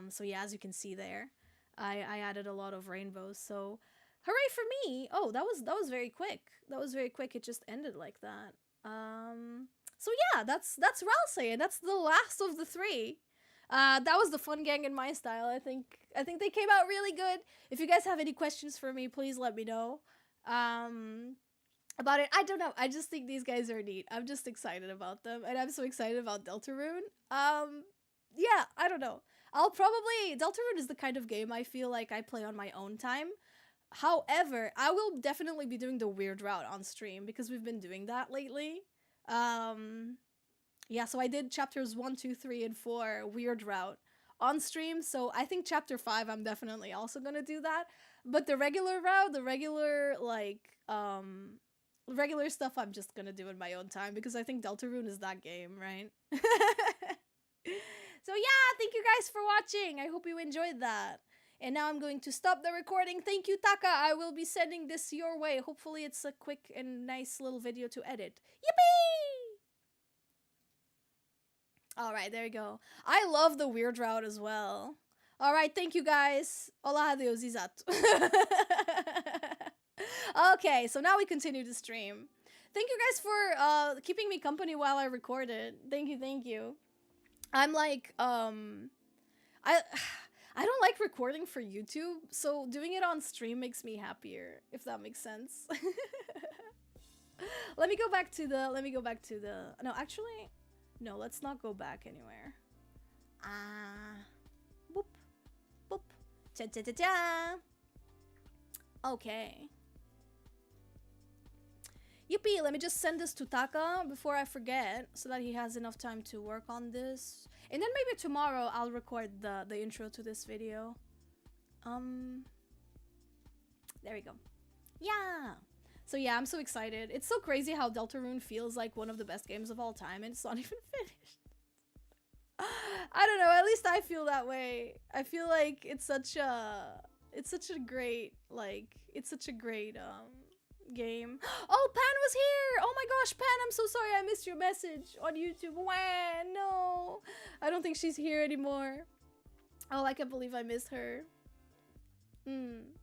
So yeah, as you can see there, I added a lot of rainbows. So hooray for me! Oh, that was very quick. That was very quick. It just ended like that. So yeah, that's Ralsei, and that's the last of the three. That was the fun gang in my style. I think they came out really good. If you guys have any questions for me, please let me know. About it, I don't know. I just think these guys are neat. I'm just excited about them, and I'm so excited about Deltarune. Yeah, I don't know. Deltarune is the kind of game I feel like I play on my own time. However, I will definitely be doing the weird route on stream because we've been doing that lately. Yeah, so I did chapters 1, 2, 3, and 4 weird route on stream. So I think chapter 5 I'm definitely also gonna do that. But the regular route, the regular regular stuff, I'm just gonna do in my own time because I think Deltarune is that game, right? So yeah, thank you guys for watching. I hope you enjoyed that. And now I'm going to stop the recording. Thank you, Taka. I will be sending this your way. Hopefully it's a quick and nice little video to edit. Yippee! Alright, there you go. I love the weird route as well. Alright, thank you guys. Olá, adeus, exato. Okay, so now we continue to stream. Thank you guys for keeping me company while I recorded. Thank you, thank you. I'm like, I don't like recording for YouTube, so doing it on stream makes me happier, if that makes sense. Let me go back to the, no, actually, no, let's not go back anywhere. Boop, boop, cha cha cha cha. Okay. Yippee, let me just send this to Taka before I forget so that he has enough time to work on this. And then maybe tomorrow I'll record the intro to this video. There we go. Yeah. So yeah, I'm so excited. It's so crazy how Deltarune feels like one of the best games of all time and it's not even finished. I don't know, at least I feel that way. I feel like it's such a great game. Oh, Pan was here! Oh my gosh, Pan, I'm so sorry I missed your message on YouTube. Wah, no. I don't think she's here anymore. Oh, I can't believe I missed her.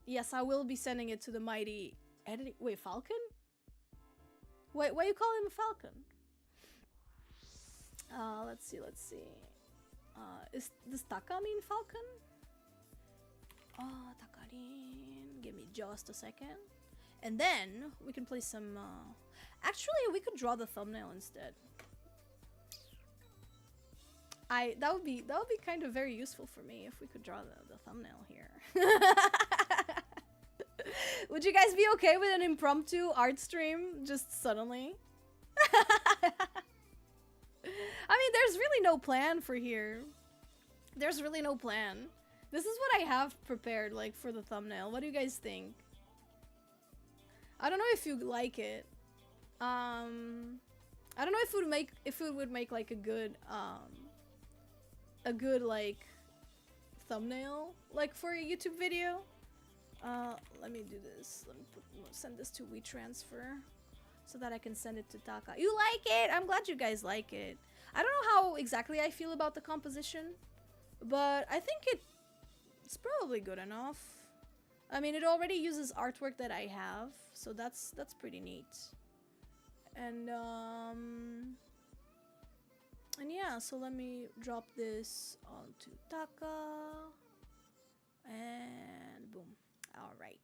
Yes, I will be sending it to the mighty editing. Wait, Falcon? Wait, why you call him a Falcon? Let's see. Does Taka mean Falcon? Oh, Takarin. Give me just a second. And then we can play some, actually we could draw the thumbnail instead. That would be kind of very useful for me if we could draw the thumbnail here. Would you guys be okay with an impromptu art stream just suddenly? I mean, there's really no plan for here. There's really no plan. This is what I have prepared, like, for the thumbnail. What do you guys think? I don't know if you like it. I don't know if it would make like a good like thumbnail like for a YouTube video. Let me do this. Let me send this to WeTransfer so that I can send it to Taka. You like it? I'm glad you guys like it. I don't know how exactly I feel about the composition, but I think it's probably good enough. I mean, it already uses artwork that I have, so that's pretty neat. And yeah, so let me drop this onto Taka, and boom. All right.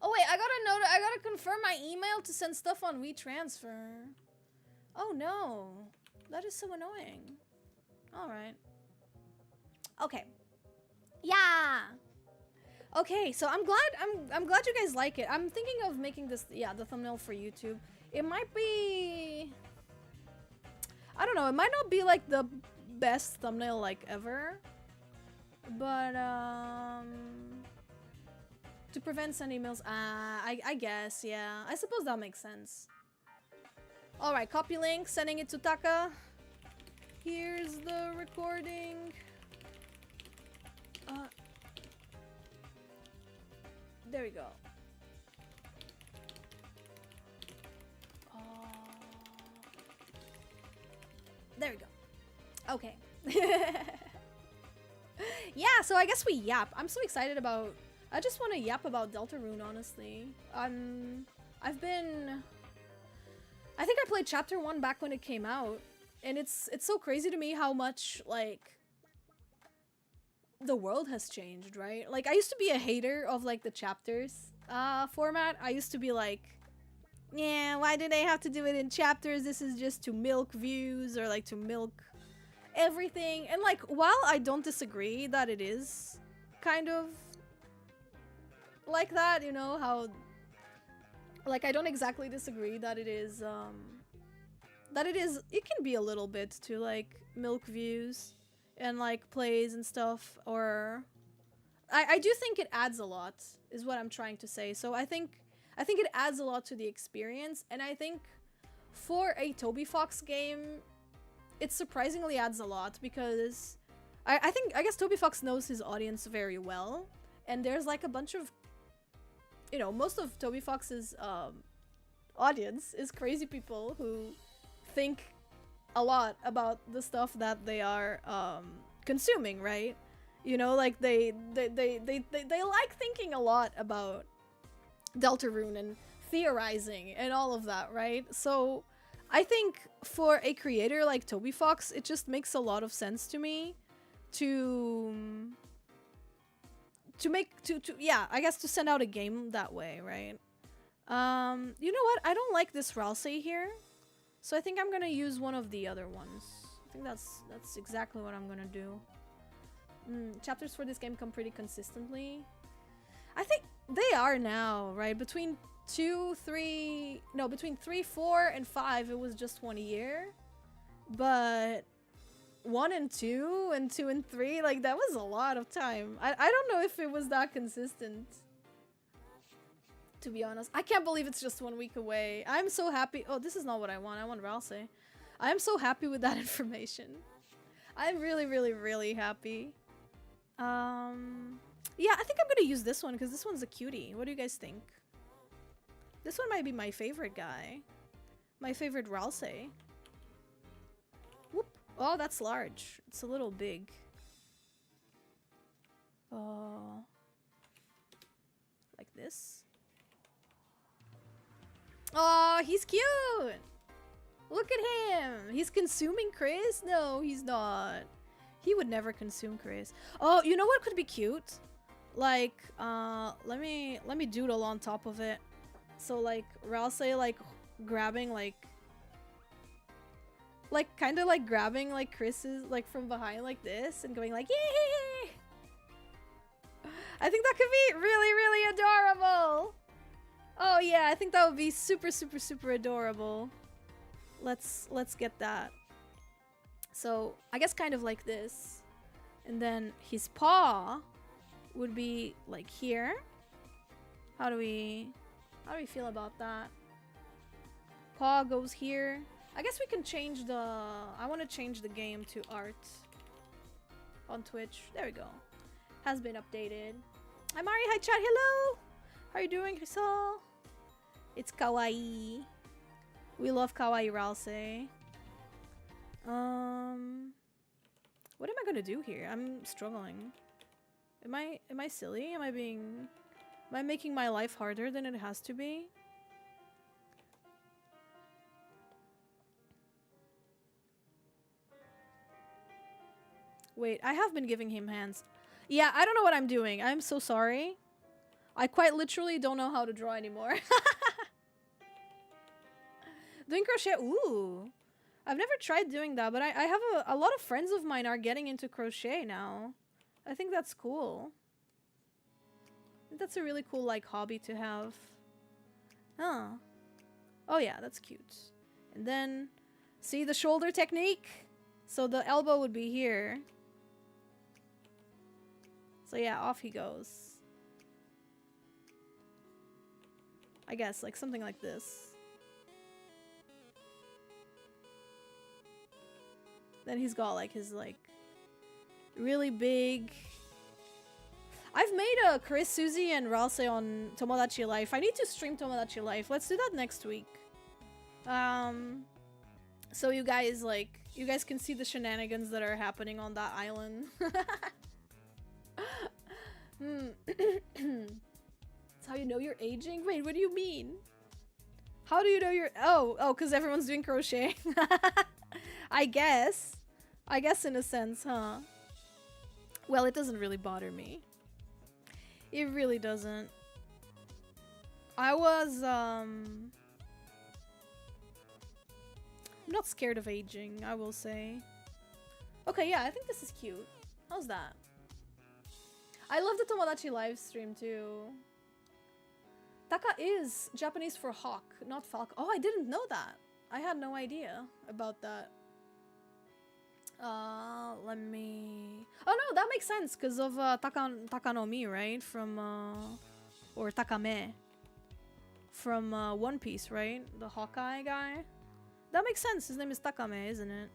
Oh wait, I gotta confirm my email to send stuff on WeTransfer. Oh no, that is so annoying. All right. Okay. Yeah. Okay, so I'm glad you guys like it. I'm thinking of making this, yeah, the thumbnail for YouTube. It might be, I don't know, it might not be like the best thumbnail like ever, but to prevent sending emails, I guess, yeah, I suppose that makes sense. All right, copy link, sending it to Taka. Here's the recording. There we go. There we go. Okay. Yeah, so I guess we yap. I'm so excited about... I just want to yap about Deltarune, honestly. I think I played Chapter 1 back when it came out. And it's so crazy to me how much, like, the world has changed, right? Like, I used to be a hater of, like, the chapters format. I used to be like, yeah, why do they have to do it in chapters? This is just to milk views, or like to milk everything. And like, while I don't disagree that it is kind of like that, you know, how, like, I don't exactly disagree that it is, it can be a little bit to like milk views and like plays and stuff, or I do think it adds a lot, is what I'm trying to say. So I think it adds a lot to the experience, and I think for a Toby Fox game, it surprisingly adds a lot, because I guess Toby Fox knows his audience very well, and there's like a bunch of, you know, most of Toby Fox's audience is crazy people who think a lot about the stuff that they are consuming, right? You know, like they like thinking a lot about Deltarune and theorizing and all of that, right? So I think for a creator like Toby Fox, it just makes a lot of sense to me to yeah, I guess to send out a game that way, right? You know what? I don't like this Ralsei here, so I think I'm gonna use one of the other ones. I think that's exactly what I'm gonna do. Chapters for this game come pretty consistently. I think they are now, right? Between 3, 4, and 5, it was just 1 a year. But 1 and 2, and 2 and 3, like, that was a lot of time. I don't know if it was that consistent, to be honest. I can't believe it's just 1 week away. I'm so happy. Oh, this is not what I want. I want Ralsei. I'm so happy with that information. I'm really, really, really happy. Yeah, I think I'm gonna use this one because this one's a cutie. What do you guys think? This one might be my favorite guy. My favorite Ralsei. Whoop. Oh, that's large. It's a little big. Oh. Like this. Oh, he's cute! Look at him! He's consuming Chris? No, he's not. He would never consume Chris. Oh, you know what could be cute? Like, let me doodle on top of it. So like Ralsei like grabbing like kind of like grabbing like Chris's like from behind like this and going like yay! I think that could be really, really adorable. Oh yeah, I think that would be super, super, super adorable. Let's get that. So I guess kind of like this, and then his paw would be like here. How do we feel about that? Paw goes here. I guess we can change the... I want to change the game to art on Twitch. There we go. Has been updated. Hi Mari, hi chat, hello! How are you doing, Crystal? It's kawaii. We love kawaii Ralsei. What am I gonna do here? I'm struggling. Am I silly? Am I making my life harder than it has to be? Wait, I have been giving him hands. Yeah, I don't know what I'm doing. I'm so sorry. I quite literally don't know how to draw anymore. Doing crochet, ooh. I've never tried doing that, but I have a lot of friends of mine are getting into crochet now. I think that's cool. I think that's a really cool, like, hobby to have. Huh. Oh yeah, that's cute. And then, see the shoulder technique? So the elbow would be here. So yeah, off he goes. I guess, like, something like this. Then he's got, like, his, like, really big... I've made a Chris, Susie, and Ralsei on Tomodachi Life. I need to stream Tomodachi Life. Let's do that next week. So you guys, like, you guys can see the shenanigans that are happening on that island. That's how you know you're aging? Wait, what do you mean? How do you know you're... Oh, because everyone's doing crochet. I guess. I guess in a sense, huh? Well, it doesn't really bother me. It really doesn't. I was, I'm not scared of aging, I will say. Okay, yeah, I think this is cute. How's that? I love the Tomodachi live stream too. Taka is Japanese for hawk, not falcon. Oh, I didn't know that. I had no idea about that. Let me... Oh no, that makes sense because of Takanomi, right? From, or Takame. From One Piece, right? The Hawkeye guy. That makes sense. His name is Takame, isn't it?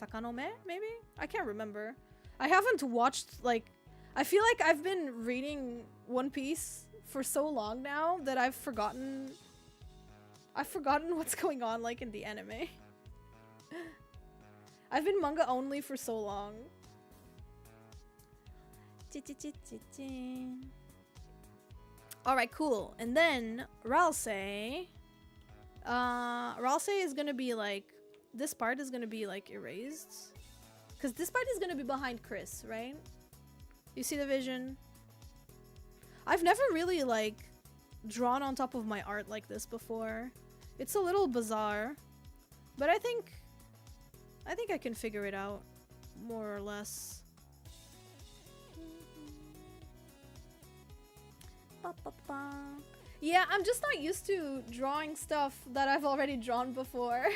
Takanome, maybe? I can't remember. I haven't watched, like... I feel like I've been reading One Piece for so long now that I've forgotten what's going on, like, in the anime. I've been manga only for so long. Alright, cool. And then, Ralsei. Ralsei is gonna be, like... This part is gonna be, like, erased. Because this part is gonna be behind Chris, right? You see the vision? I've never really, like, drawn on top of my art like this before. It's a little bizarre. But I think I can figure it out, more or less. Yeah, I'm just not used to drawing stuff that I've already drawn before.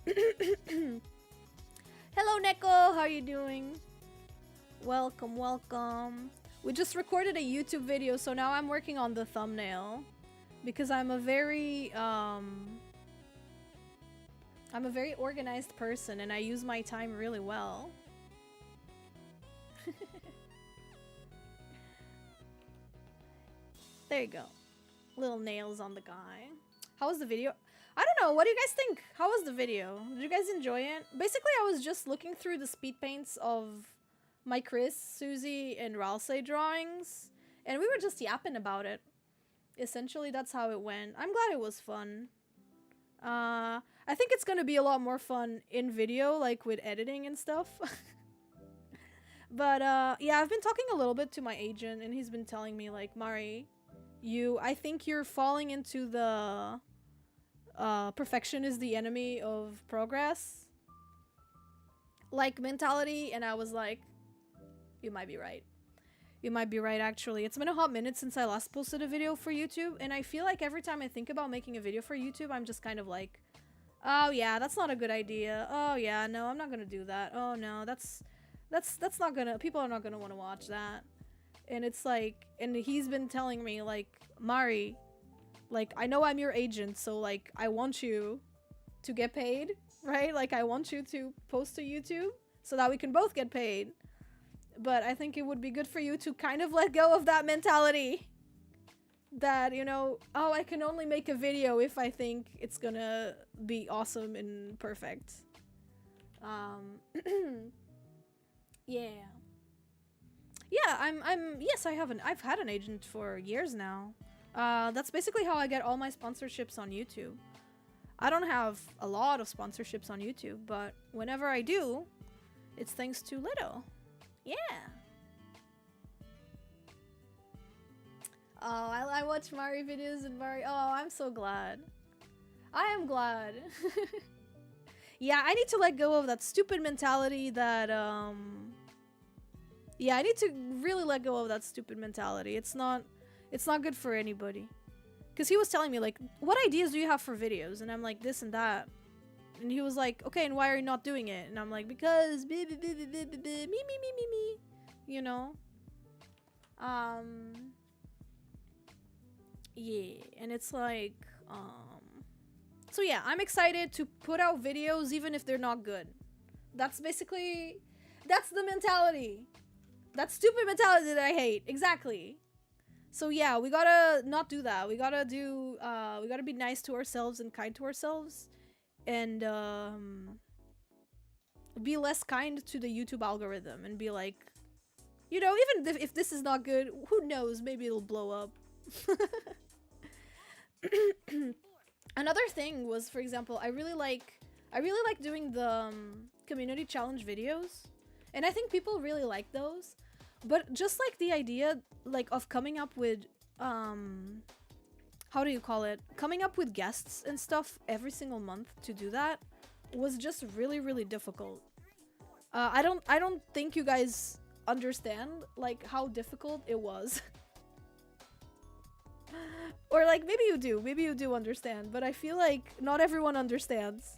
Hello, Neko! How are you doing? Welcome, welcome. We just recorded a YouTube video, so now I'm working on the thumbnail. Because I'm a very organized person and I use my time really well. There you go. Little nails on the guy. How was the video? I don't know. What do you guys think? How was the video? Did you guys enjoy it? Basically, I was just looking through the speed paints of my Chris, Susie, and Ralsei drawings. And we were just yapping about it. Essentially, that's how it went. I'm glad it was fun. I think it's gonna be a lot more fun in video, like with editing and stuff. But yeah, I've been talking a little bit to my agent, and he's been telling me, like, Mari, I think you're falling into the perfection is the enemy of progress, like, mentality. And I was like, you might be right. You might be right, actually. It's been a hot minute since I last posted a video for YouTube, and I feel like every time I think about making a video for YouTube, I'm just kind of like, oh yeah, that's not a good idea. Oh yeah, no, I'm not gonna do that. Oh no, that's not gonna, people are not gonna want to watch that. And it's like, and he's been telling me, like, Mari, like, I know I'm your agent, so, like, I want you to get paid, right? Like, I want you to post to YouTube so that we can both get paid. But I think it would be good for you to kind of let go of that mentality. That, you know, oh, I can only make a video if I think it's gonna be awesome and perfect. Yeah. Yeah, yes, I've had an agent for years now. That's basically how I get all my sponsorships on YouTube. I don't have a lot of sponsorships on YouTube, but whenever I do, it's thanks to Little. Yeah. Oh, I watch Mari videos and Mari. Oh, I'm so glad. I am glad. Yeah, I need to let go of that stupid mentality that, yeah, I need to really let go of that stupid mentality. It's not good for anybody. Because he was telling me, like, what ideas do you have for videos? And I'm like, this and that. And he was like, okay, and why are you not doing it? And I'm like, because me, you know? Yeah, and it's like, so yeah, I'm excited to put out videos even if they're not good. That's basically, that's the mentality. That stupid mentality that I hate. Exactly. So yeah, we gotta not do that. We gotta do, we gotta be nice to ourselves and kind to ourselves. And be less kind to the YouTube algorithm and be like, you know, even if this is not good, who knows, maybe it'll blow up. Another thing was, for example, I really like I really like doing the community challenge videos, and I think people really like those. But just like the idea, like, of coming up with how do you call it? Coming up with guests and stuff every single month to do that was just really, really difficult. I don't think you guys understand like how difficult it was. Or like maybe you do understand, but I feel like not everyone understands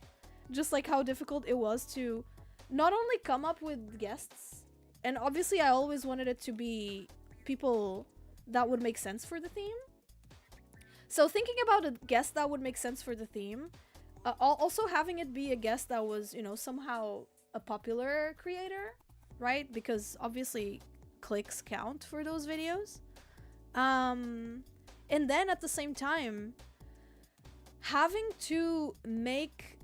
just like how difficult it was to not only come up with guests, and obviously I always wanted it to be people that would make sense for the theme. So thinking about a guest that would make sense for the theme, also having it be a guest that was, you know, somehow a popular creator, right? Because obviously clicks count for those videos. And then at the same time, having to make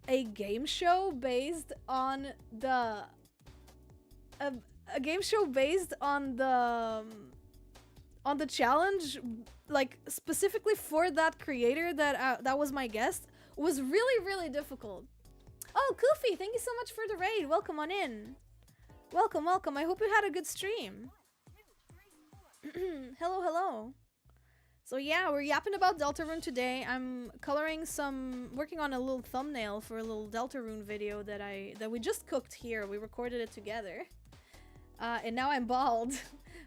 a game show based on the a game show based on the challenge, like specifically for that creator that was my guest, was really, really difficult. Oh, Koofy, thank you so much for the raid. Welcome on in. Welcome, welcome. I hope you had a good stream. Hello, hello. So yeah, we're yapping about Deltarune today. I'm working on a little thumbnail for a little Deltarune video that we just cooked here. We recorded it together. And now I'm bald,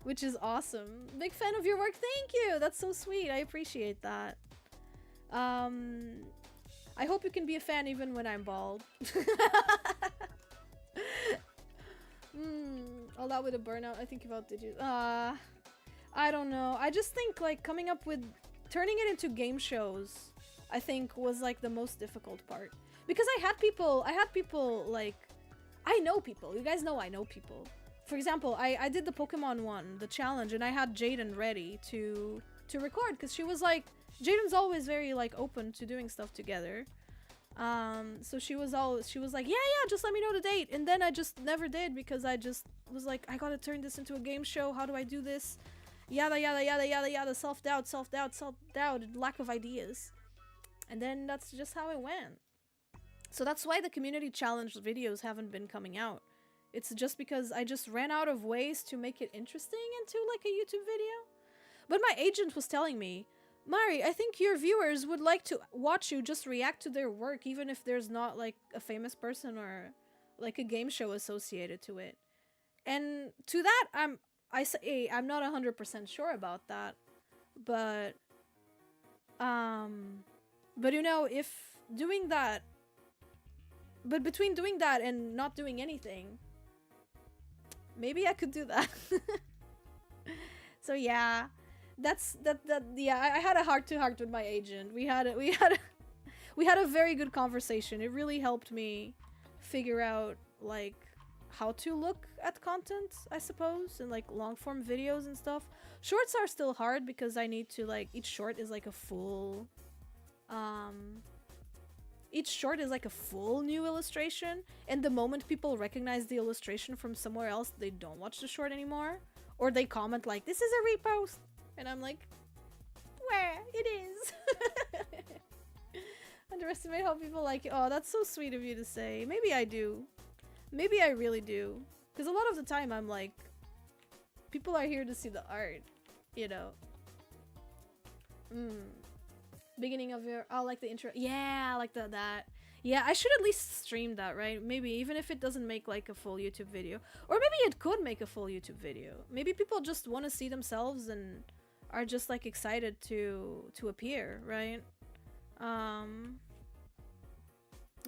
which is awesome. Big fan of your work. Thank you. That's so sweet. I appreciate that. I hope you can be a fan even when I'm bald. All that with a burnout. I think about digits. I don't know. I just think like turning it into game shows, I think was like the most difficult part. Because I had people like, I know people. You guys know I know people. For example, I did the Pokemon one, the challenge, and I had Jaden ready to record because she was like, Jaden's always very like open to doing stuff together. So she was like, yeah, just let me know the date. And then I just never did because I just was like, I gotta turn this into a game show. How do I do this? Yada, yada, yada, yada, yada, self-doubt, lack of ideas. And then that's just how it went. So that's why the community challenge videos haven't been coming out. It's just because I just ran out of ways to make it interesting into like a YouTube video. But my agent was telling me, Mari, I think your viewers would like to watch you just react to their work, even if there's not like a famous person or like a game show associated to it. And to that, I say I'm not 100% sure about that, but you know, if doing that, but between doing that and not doing anything, maybe I could do that. So yeah, yeah, I had a heart-to-heart with my agent. We had a very good conversation. It really helped me figure out like how to look at content, I suppose, and like long-form videos and stuff. Shorts are still hard because I need to like, each short is like a full new illustration, and the moment people recognize the illustration from somewhere else, they don't watch the short anymore, or they comment like, this is a repost, and I'm like, where it is. Underestimate how people like it. Oh, that's so sweet of you to say. Maybe I do. Maybe I really do. Because a lot of the time I'm like, people are here to see the art, you know. Beginning of your, oh, like the intro. Yeah, I like that. Yeah, I should at least stream that, right? Maybe, even if it doesn't make like a full YouTube video. Or maybe it could make a full YouTube video. Maybe people just want to see themselves and are just like excited to appear, right?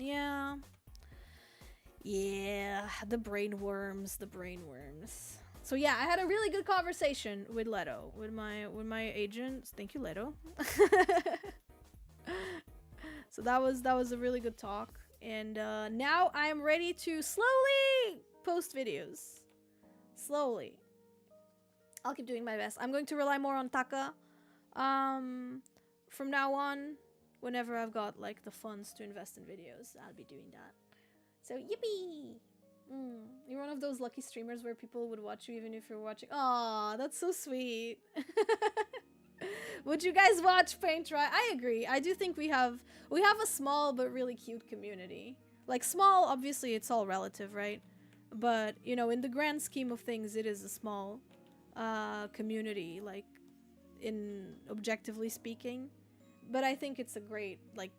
Yeah. Yeah, the brain worms. So yeah, I had a really good conversation with Leto, with my agent. Thank you, Leto. So that was a really good talk, and now I'm ready to slowly post videos. Slowly. I'll keep doing my best. I'm going to rely more on Taka from now on. Whenever I've got like the funds to invest in videos, I'll be doing that. So yippee! You're one of those lucky streamers where people would watch you even if you're watching. Aw, that's so sweet. Would you guys watch paint dry? I agree. I do think we have a small but really cute community. Like small, obviously it's all relative, right? But, you know, in the grand scheme of things, it is a small community, like in objectively speaking. But I think it's a great, like,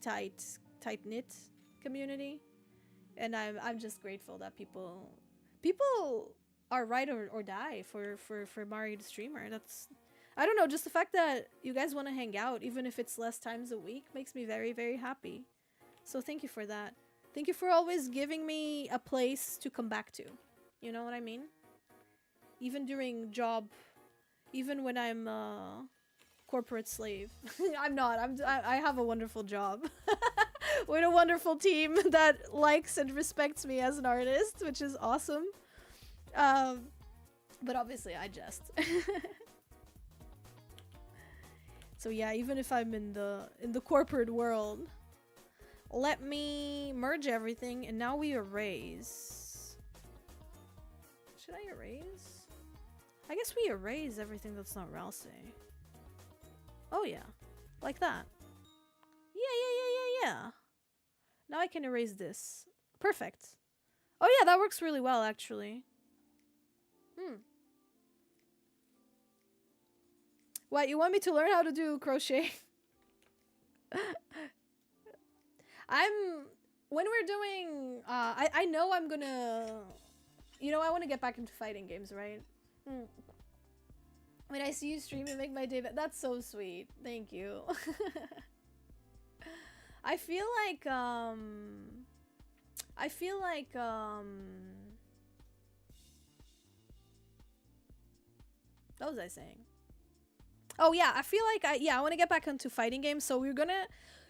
tight knit community. And I'm just grateful that people are ride or die for Mario the streamer. That's, I don't know, just the fact that you guys want to hang out, even if it's less times a week, makes me very, very happy. So thank you for that. Thank you for always giving me a place to come back to. You know what I mean? Even during job, even when I'm a corporate slave. I'm not. I have a wonderful job. With a wonderful team that likes and respects me as an artist, which is awesome. But obviously I jest. So yeah, even if I'm in the corporate world, let me merge everything, and now we erase. Should I erase? I guess we erase everything that's not Ralsei. Oh yeah, like that. Yeah. Now I can erase this. Perfect. Oh yeah, that works really well, actually. What, you want me to learn how to do crochet? When we're doing, I know I'm gonna, you know, I want to get back into fighting games, right? When I see you stream, you make my day. That's so sweet. Thank you. I feel like, what was I saying? Oh yeah, I feel like I want to get back into fighting games. So you guys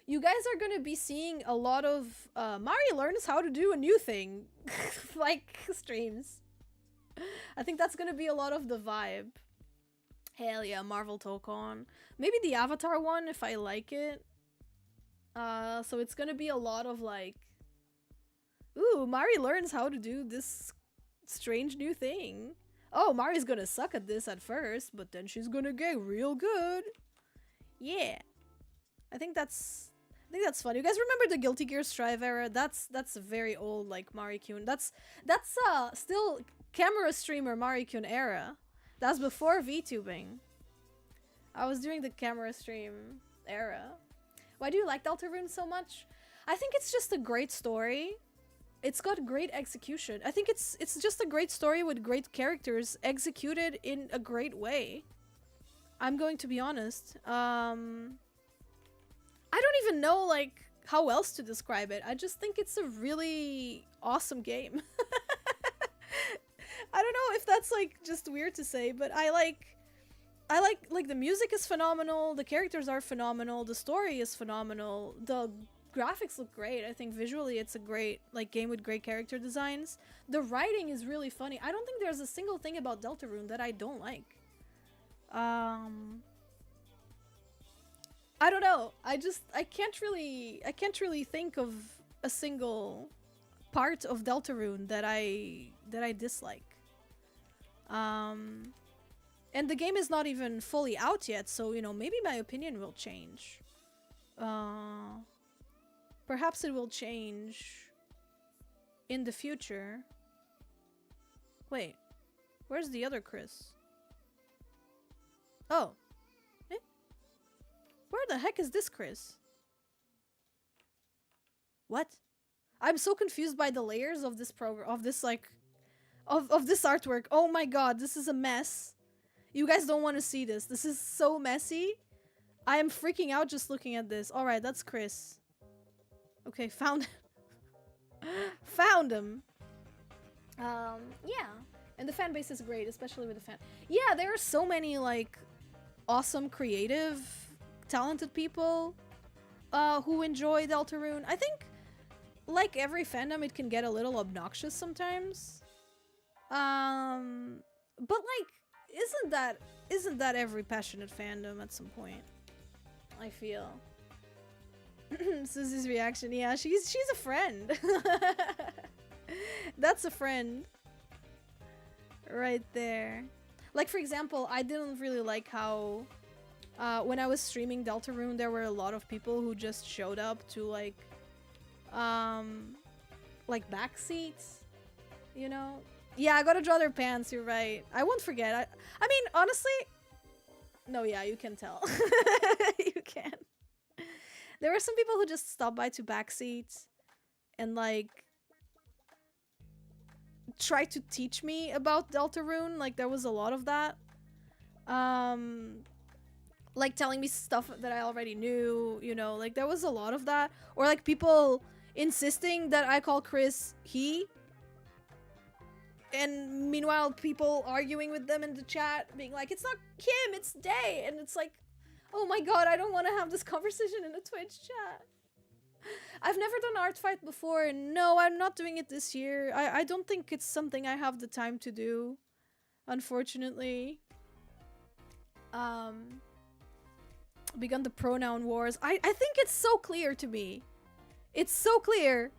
are gonna be seeing a lot of Mari learns how to do a new thing, like streams. I think that's gonna be a lot of the vibe. Hell yeah, Marvel Tokon. Maybe the Avatar one if I like it. So it's gonna be a lot of like, ooh, Mari learns how to do this strange new thing. Oh, Mari's gonna suck at this at first, but then she's gonna get real good. Yeah. I think that's fun. You guys remember the Guilty Gear Strive era? That's very old, like Marikyuun. That's still camera streamer Marikyuun era. That's before VTubing. I was doing the camera stream era. Why do you like Deltarune so much? I think it's just a great story. It's got great execution. I think it's just a great story with great characters executed in a great way. I'm going to be honest. I don't even know like how else to describe it. I just think it's a really awesome game. I don't know if that's like just weird to say, but I like the music is phenomenal, the characters are phenomenal, the story is phenomenal, the graphics look great. I think visually it's a great like game with great character designs. The writing is really funny. I don't think there's a single thing about Deltarune that I don't like. I don't know. I can't really think of a single part of Deltarune that I dislike. And the game is not even fully out yet, so you know, maybe my opinion will change. Perhaps it will change in the future. Wait, where's the other Chris? Oh. Eh? Where the heck is this Chris? What? I'm so confused by the layers of this program, of this like, of this artwork. Oh my god, this is a mess. You guys don't want to see this. This is so messy. I am freaking out just looking at this. Alright, that's Chris. Okay, found found him. Yeah. And the fan base is great, especially with the fan. Yeah, there are so many like awesome, creative, talented people who enjoy Deltarune. I think like every fandom, it can get a little obnoxious sometimes. But like isn't that every passionate fandom at some point? I feel. Susie's reaction, yeah, she's a friend. That's a friend. Right there. Like for example, I didn't really like how when I was streaming Deltarune, there were a lot of people who just showed up to like back seats, you know? Yeah, I gotta draw their pants, you're right. I won't forget. I mean, honestly, no, yeah, you can tell. You can. There were some people who just stopped by to back seats and like try to teach me about Deltarune. Like there was a lot of that. Like telling me stuff that I already knew, you know, like there was a lot of that. Or like people insisting that I call Chris he. And meanwhile people arguing with them in the chat, being like, it's not Kim, it's Day. And it's like, oh my god, I don't want to have this conversation in a Twitch chat. I've never done art fight before, and no, I'm not doing it this year. I don't think it's something I have the time to do, unfortunately. Begun the pronoun wars. I think it's so clear to me. It's so clear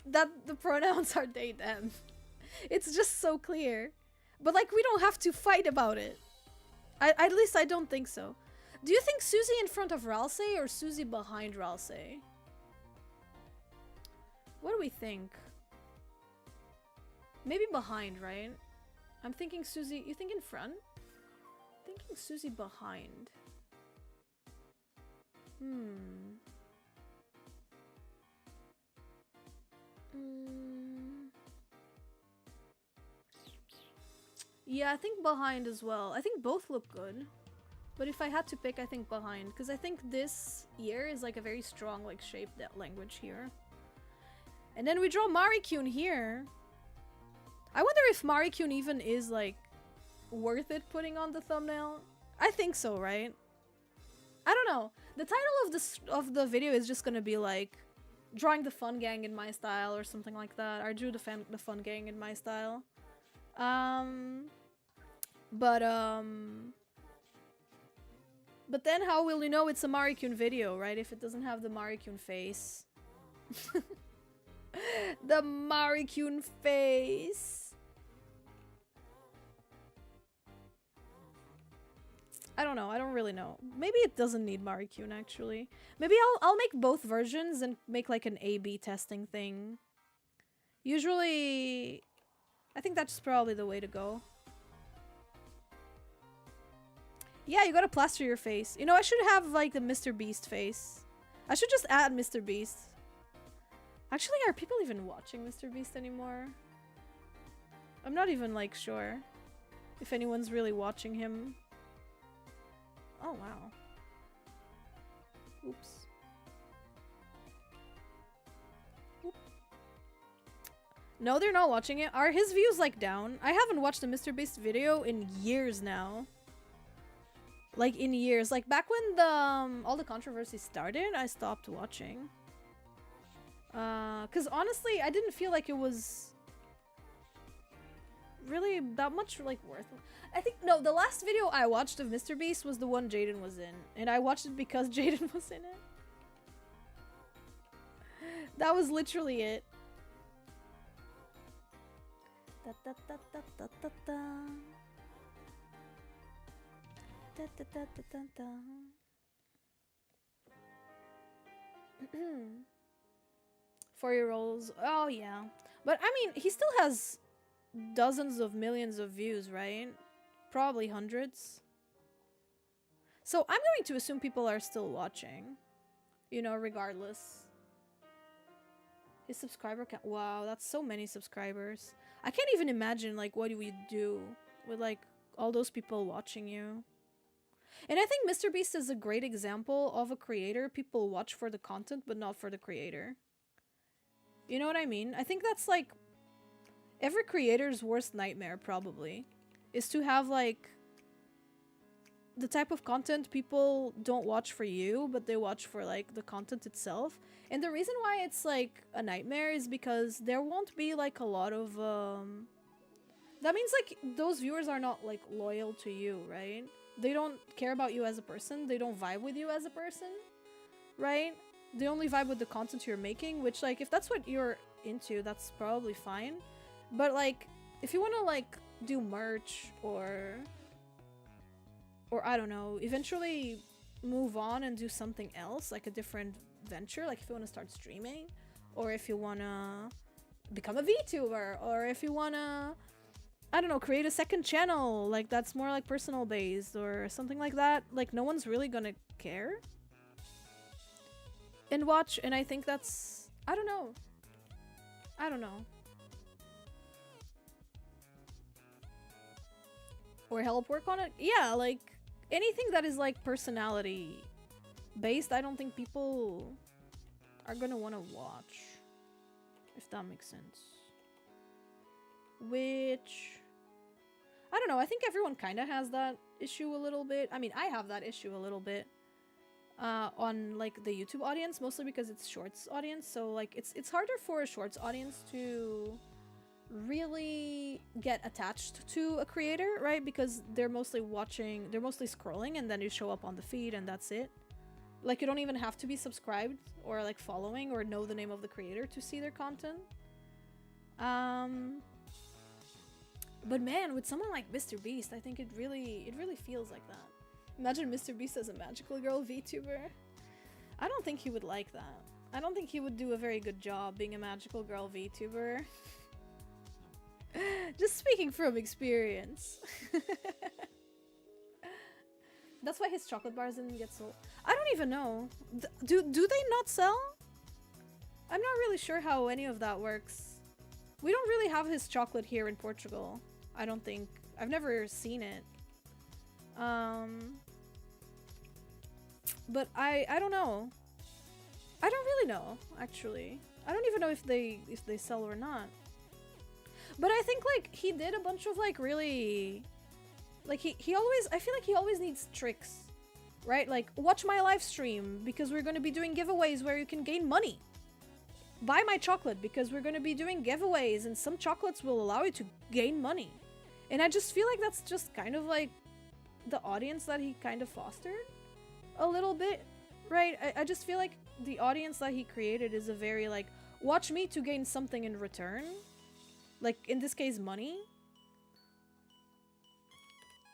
that the pronouns are they, them. It's just so clear. But like, we don't have to fight about it. At least I don't think so. Do you think Susie in front of Ralsei or Susie behind Ralsei? What do we think? Maybe behind, right? I'm thinking Susie... You think in front? Thinking Susie behind. Yeah, I think behind as well. I think both look good. But if I had to pick, I think behind. Because I think this year is like a very strong like shape that language here. And then we draw Marikyuun here. I wonder if Marikyuun even is like worth it putting on the thumbnail. I think so, right? I don't know. The title of the video is just gonna be like drawing the fun gang in my style or something like that. I drew the fun gang in my style. But then how will you know it's a Marikyuun video, right? If it doesn't have the Marikyuun face. The Marikyuun face. I don't know. I don't really know. Maybe it doesn't need Marikyuun, actually. Maybe I'll make both versions and make like an A/B testing thing. Usually, I think that's probably the way to go. Yeah, you gotta plaster your face. You know, I should have like the Mr. Beast face. I should just add Mr. Beast. Actually, are people even watching Mr. Beast anymore? I'm not even like sure if anyone's really watching him. Oh, wow. Oops. Oop. No, they're not watching it. Are his views like down? I haven't watched a Mr. Beast video in years now. Like in years. Like back when the all the controversy started, I stopped watching. Cause honestly, I didn't feel like it was really that much like worth it. I think no, the last video I watched of Mr. Beast was the one Jaden was in, and I watched it because Jaden was in it. That was literally it. Da, da, da, da, da, da, da. Da, da, da, da, da, da. 4-year-olds. Oh yeah, but I mean, he still has dozens of millions of views, right? Probably hundreds. So I'm going to assume people are still watching, you know, regardless. His subscriber count. Wow, that's so many subscribers. I can't even imagine like what do we do with like all those people watching you. And I think Mr. Beast is a great example of a creator people watch for the content but not for the creator. You know what I mean? I think that's like every creator's worst nightmare probably is to have like the type of content people don't watch for you, but they watch for like the content itself. And the reason why it's like a nightmare is because there won't be like a lot of that means like those viewers are not like loyal to you, right? They don't care about you as a person. They don't vibe with you as a person, right? They only vibe with the content you're making, which like if that's what you're into, that's probably fine. But like if you want to like do merch or or I don't know, eventually move on and do something else, like a different venture, like if you want to start streaming, or if you want to become a VTuber, or if you want to, I don't know, create a second channel, like that's more like personal based or something like that. Like no one's really gonna care and watch, and I think that's, I don't know. Or help work on it. Yeah, like anything that is like personality based, I don't think people are gonna want to watch, if that makes sense. Which, I don't know, I think everyone kind of has that issue a little bit. I mean, I have that issue a little bit on like the YouTube audience, mostly because it's shorts audience. So like it's harder for a shorts audience to really get attached to a creator, right? Because they're mostly scrolling, and then you show up on the feed and that's it. Like you don't even have to be subscribed or like following or know the name of the creator to see their content. But man, with someone like Mr. Beast, I think it really feels like that. Imagine Mr. Beast as a magical girl VTuber. I don't think he would like that. I don't think he would do a very good job being a magical girl VTuber. Just speaking from experience. That's why his chocolate bars didn't get sold. I don't even know. Do they not sell? I'm not really sure how any of that works. We don't really have his chocolate here in Portugal. I don't think. I've never seen it. But I don't know. I don't really know, actually. I don't even know if they sell or not. But I think like he did a bunch of like really, like he always, I feel like he always needs tricks, right? Like watch my live stream because we're going to be doing giveaways where you can gain money. Buy my chocolate because we're going to be doing giveaways and some chocolates will allow you to gain money. And I just feel like that's just kind of like the audience that he kind of fostered a little bit, right? I just feel like the audience that he created is a very like, watch me to gain something in return. Like in this case, money.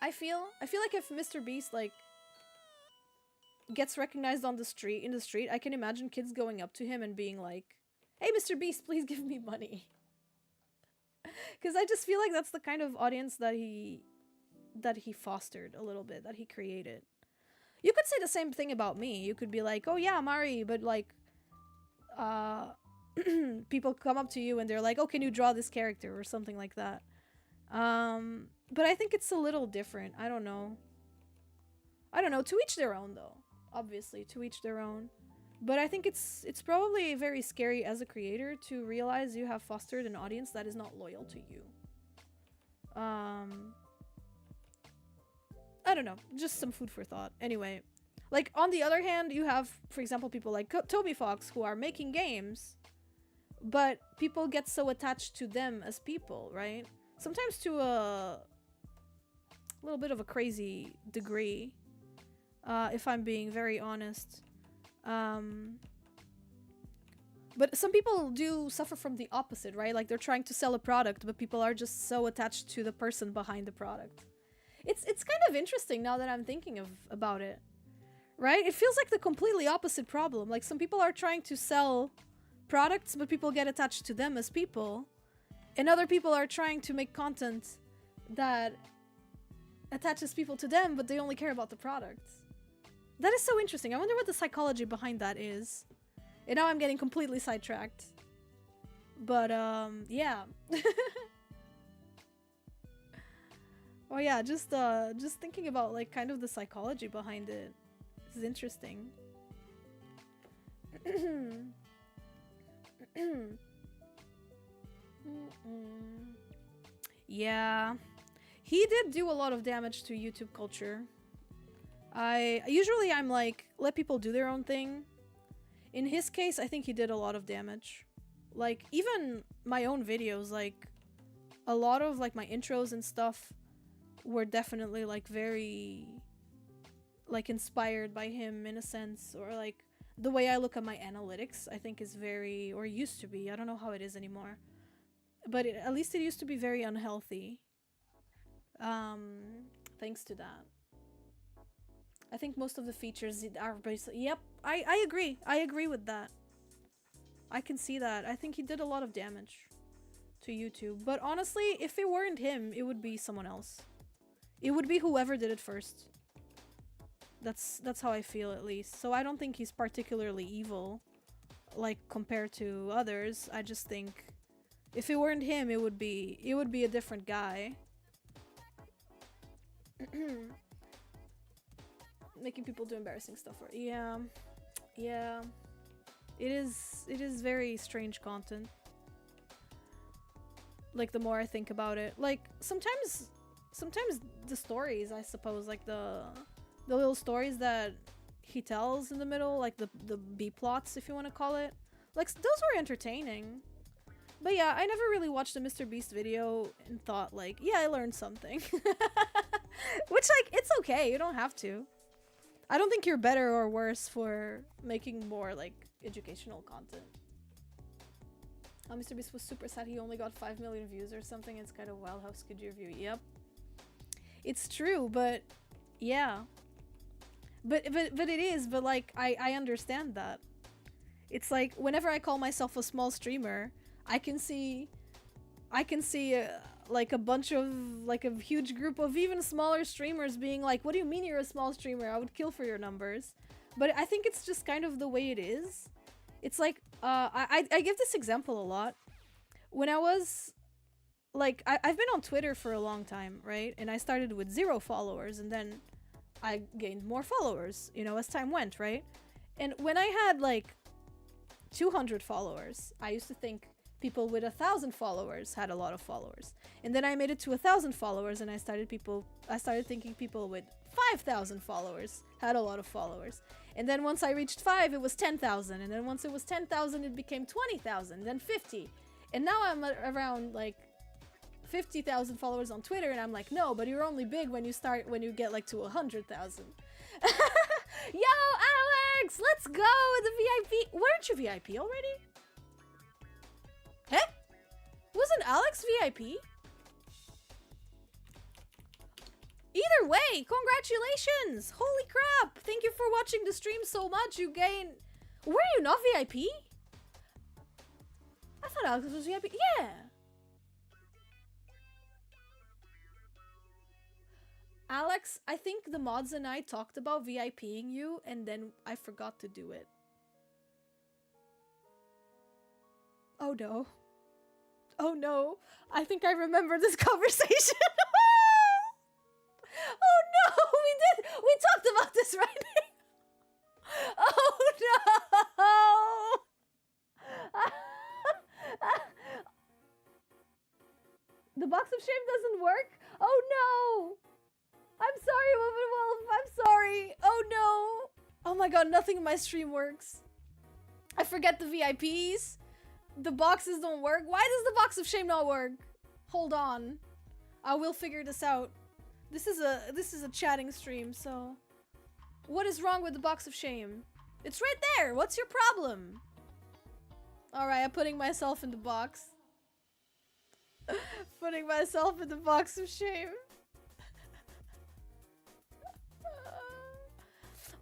I feel like if Mr. Beast like gets recognized on the street, I can imagine kids going up to him and being like, "Hey, Mr. Beast, please give me money." Because I just feel like that's the kind of audience that he fostered a little bit, that he created. You could say the same thing about me. You could be like, "Oh yeah, Mari," but like, people come up to you and they're like, "Oh, can you draw this character?" or something like that. But I think it's a little different. I don't know. To each their own, though. Obviously, to each their own. But I think it's probably very scary as a creator to realize you have fostered an audience that is not loyal to you. I don't know. Just some food for thought. Anyway, like on the other hand, you have, for example, people like Toby Fox who are making games, but people get so attached to them as people, right? Sometimes to a little bit of a crazy degree, if I'm being very honest. But some people do suffer from the opposite, right? Like they're trying to sell a product, but people are just so attached to the person behind the product. It's kind of interesting now that I'm thinking about it, right? It feels like the completely opposite problem. Like some people are trying to sell products, but people get attached to them as people, and other people are trying to make content that attaches people to them, but they only care about the products. That is so interesting. I wonder what the psychology behind that is. And now I'm getting completely sidetracked. But yeah. Oh yeah, just thinking about like kind of the psychology behind it. This is interesting. Yeah. He did do a lot of damage to YouTube culture. I'm like, let people do their own thing. In his case, I think he did a lot of damage. Like, even my own videos, like, a lot of, like, my intros and stuff were definitely, like, very, like, inspired by him in a sense. Or, like, the way I look at my analytics, I think is very, or used to be. I don't know how it is anymore. But at least it used to be very unhealthy. Thanks to that. I think most of the features are basically... Yep, I agree. I agree with that. I can see that. I think he did a lot of damage to YouTube. But honestly, if it weren't him, it would be someone else. It would be whoever did it first. That's how I feel, at least. So I don't think he's particularly evil, like, compared to others. I just think if it weren't him, it would be a different guy. Making people do embarrassing stuff. Yeah. Yeah. It is very strange content. Like, the more I think about it. Like, sometimes the stories, I suppose, like the little stories that he tells in the middle, like the B-plots, if you want to call it. Like, those were entertaining. But yeah, I never really watched a Mr. Beast video and thought, like, yeah, I learned something. Which, like, it's okay, you don't have to. I don't think you're better or worse for making more, like, educational content. Oh, Mr. Beast was super sad he only got 5 million views or something. It's kind of wild how skewed your view. Yep. It's true, but yeah. But it is, but like, I understand that. It's like, whenever I call myself a small streamer, I can see like a bunch of, like a huge group of even smaller streamers being like, what do you mean you're a small streamer? I would kill for your numbers. But I think it's just kind of the way it is. It's like, I give this example a lot. When I was, like, I've been on Twitter for a long time, right? And I started with 0 followers, and then I gained more followers, you know, as time went, right? And when I had, like, 200 followers, I used to think people with 1,000 followers had a lot of followers. And then I made it to 1,000 followers, and I started thinking people with 5,000 followers had a lot of followers. And then once I reached 5, it was 10,000. And then once it was 10,000, it became 20,000, then 50. And now I'm around, like, 50,000 followers on Twitter, and I'm like, no, but you're only big when you get, like, to 100,000. Yo, Alex! Let's go with the VIP! Weren't you VIP already? Huh? Wasn't Alex VIP? Either way, congratulations! Holy crap! Thank you for watching the stream so much. You gain... Were you not VIP? I thought Alex was VIP. Yeah! Alex, I think the mods and I talked about VIPing you, and then I forgot to do it. Oh no. Oh no. I think I remember this conversation. Oh no! We talked about this, right? Oh no! The box of shame doesn't work? Oh no! I'm sorry, Woman Wolf. I'm sorry. Oh no. Oh my god, nothing in my stream works. I forget the VIPs. The boxes don't work. Why does the box of shame not work? Hold on. I will figure this out. This is a chatting stream, so what is wrong with the box of shame? It's right there. What's your problem? Alright, I'm putting myself in the box. Putting myself in the box of shame.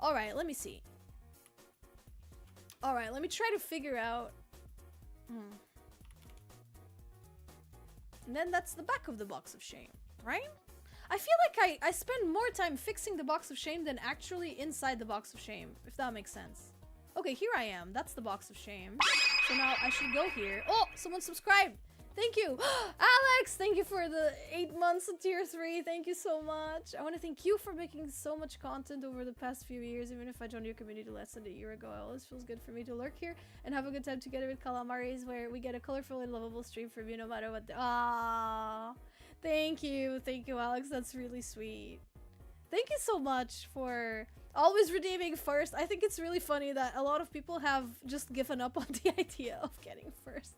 Alright, let me see. Alright, let me try to figure out... And then that's the back of the box of shame, right? I feel like I spend more time fixing the box of shame than actually inside the box of shame, if that makes sense. Okay, here I am. That's the box of shame. So now I should go here. Oh, someone subscribed. Thank you. Alex, thank you for the 8 months of tier 3. Thank you so much. I want to thank you for making so much content over the past few years. Even if I joined your community less than a year ago, it always feels good for me to lurk here and have a good time together with Calamaris, where we get a colorful and lovable stream from you no matter what. Ah, thank you, Alex. That's really sweet. Thank you so much for always redeeming first. I think it's really funny that a lot of people have just given up on the idea of getting first.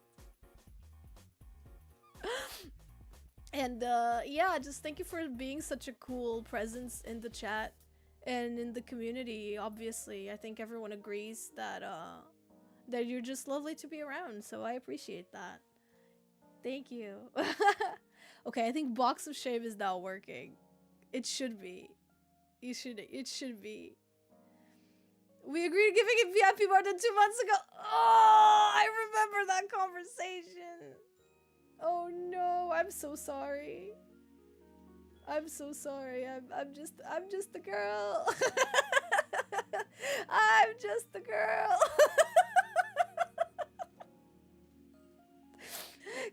And yeah, just thank you for being such a cool presence in the chat and in the community. Obviously, I think everyone agrees that that you're just lovely to be around, so I appreciate that. Thank you. Okay, I think box of shame is now working. It should be. You should. It should be. We agreed giving it VIP more than 2 months ago. Oh, I remember that conversation. Oh no, I'm so sorry. I'm so sorry. I'm just the girl. I'm just the girl.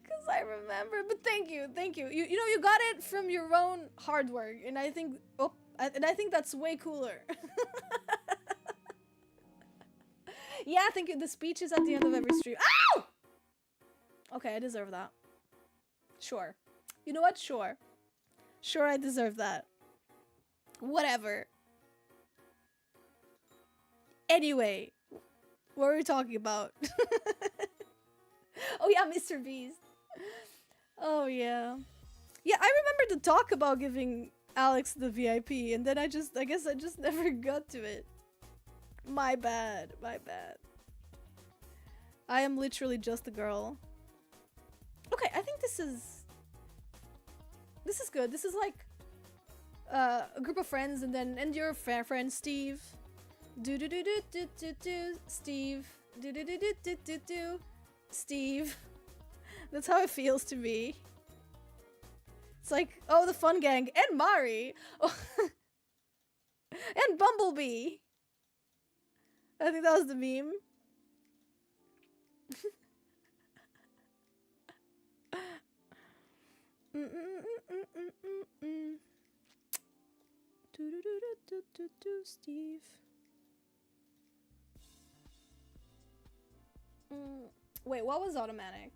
Cause I remember, but thank you. You know, you got it from your own hard work, and I think I think that's way cooler. Yeah, thank you. The speech is at the end of every stream. Ow! Okay, I deserve that. Sure. You know what? Sure. Sure, I deserve that. Whatever. Anyway, what were we talking about? Oh yeah, Mr. Beast. Oh yeah. Yeah, I remember the talk about giving Alex the VIP, and then I guess I just never got to it. My bad, my bad. I am literally just a girl. Okay, I think this is good. This is like a group of friends, and your friend Steve. Do do do do do do do Steve. Do do do do do do do Steve. That's how it feels to me. It's like, oh, the fun gang and Mari. Oh. And Bumblebee. I think that was the meme. Steve. Wait, what was automatic?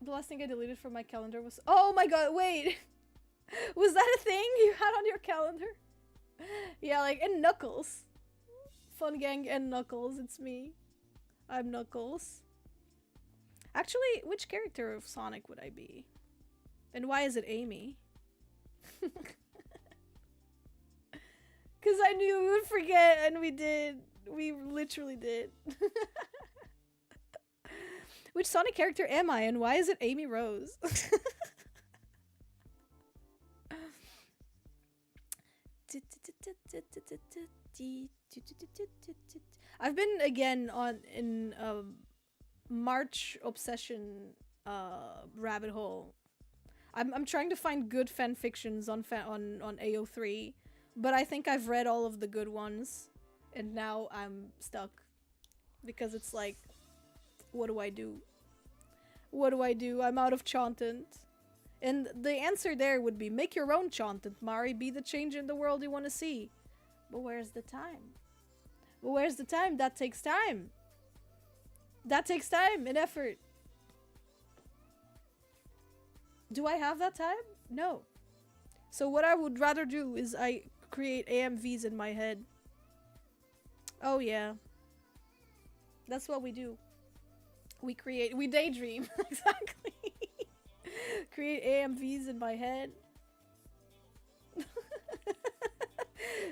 The last thing I deleted from my calendar was— oh my god, wait! Was that a thing you had on your calendar? Yeah, like, and Knuckles. Fun gang and Knuckles, it's me. I'm Knuckles. Actually, which character of Sonic would I be? And why is it Amy? Because I knew we would forget, and we did. We literally did. Which Sonic character am I, and why is it Amy Rose? I've been again in March obsession rabbit hole. I'm trying to find good fan fictions on AO3, but I think I've read all of the good ones, and now I'm stuck because it's like, what do I do? What do I do? I'm out of content. And the answer there would be, make your own content, Mari. Be the change in the world you want to see. But where's the time? But where's the time? That takes time. That takes time and effort. Do I have that time? No. So what I would rather do is I create AMVs in my head. Oh yeah. That's what we do. We daydream. Exactly. Create AMVs in my head.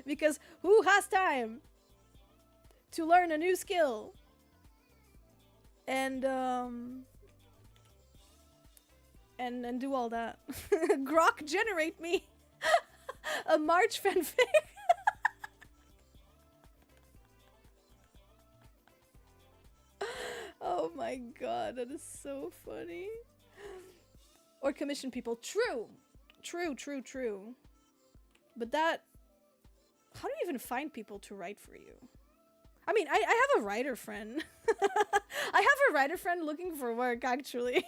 Because who has time to learn a new skill? And do all that. Grok, generate me a March fanfic. Oh my god, that is so funny. Or commission people. True. True. But that... how do you even find people to write for you? I mean, I have a writer friend. I have a writer friend looking for work, actually.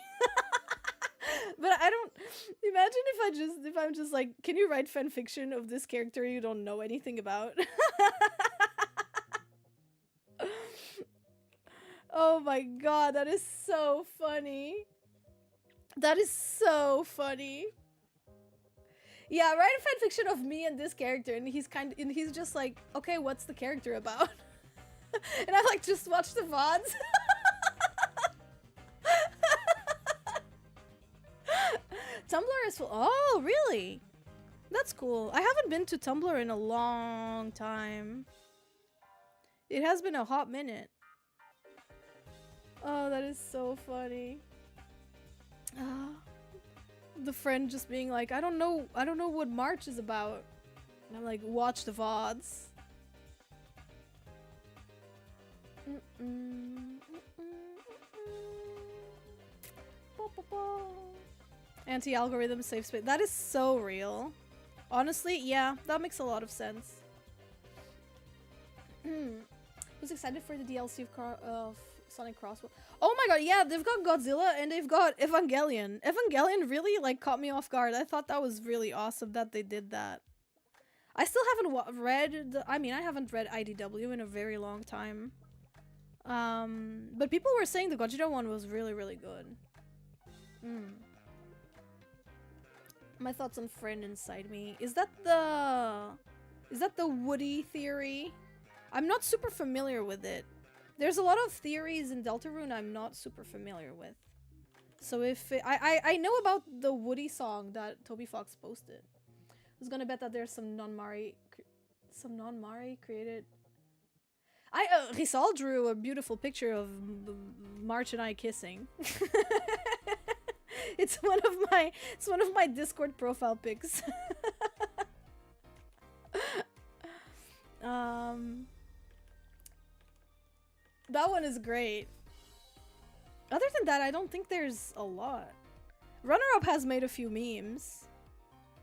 But I don't... imagine if I'm just like, can you write fanfiction of this character you don't know anything about? Oh my god, that is so funny. That is so funny. Yeah, write a fanfiction of me and this character, and he's just like, okay, what's the character about? And I like, just watch the VODs. Tumblr is full. Oh, really? That's cool. I haven't been to Tumblr in a long time. It has been a hot minute. Oh, that is so funny. the friend just being like, I don't know what March is about. And I'm like, watch the VODs. Anti-algorithm safe space. That is so real. Honestly, yeah, that makes a lot of sense. Who's excited for the DLC of Sonic Crossbow? Oh my god, yeah, they've got Godzilla and they've got Evangelion. Evangelion really like caught me off guard. I thought that was really awesome that they did that. I still haven't read I haven't read IDW in a very long time. But people were saying the Gojira one was really, really good. My thoughts on Friend Inside Me. Is that the Woody theory? I'm not super familiar with it. There's a lot of theories in Deltarune I'm not super familiar with. So if I know about the Woody song that Toby Fox posted. I was gonna bet that there's some non-Mari created. Rizal drew a beautiful picture of March and I kissing. It's one of my Discord profile pics. That one is great. Other than that, I don't think there's a lot. Runner Up has made a few memes,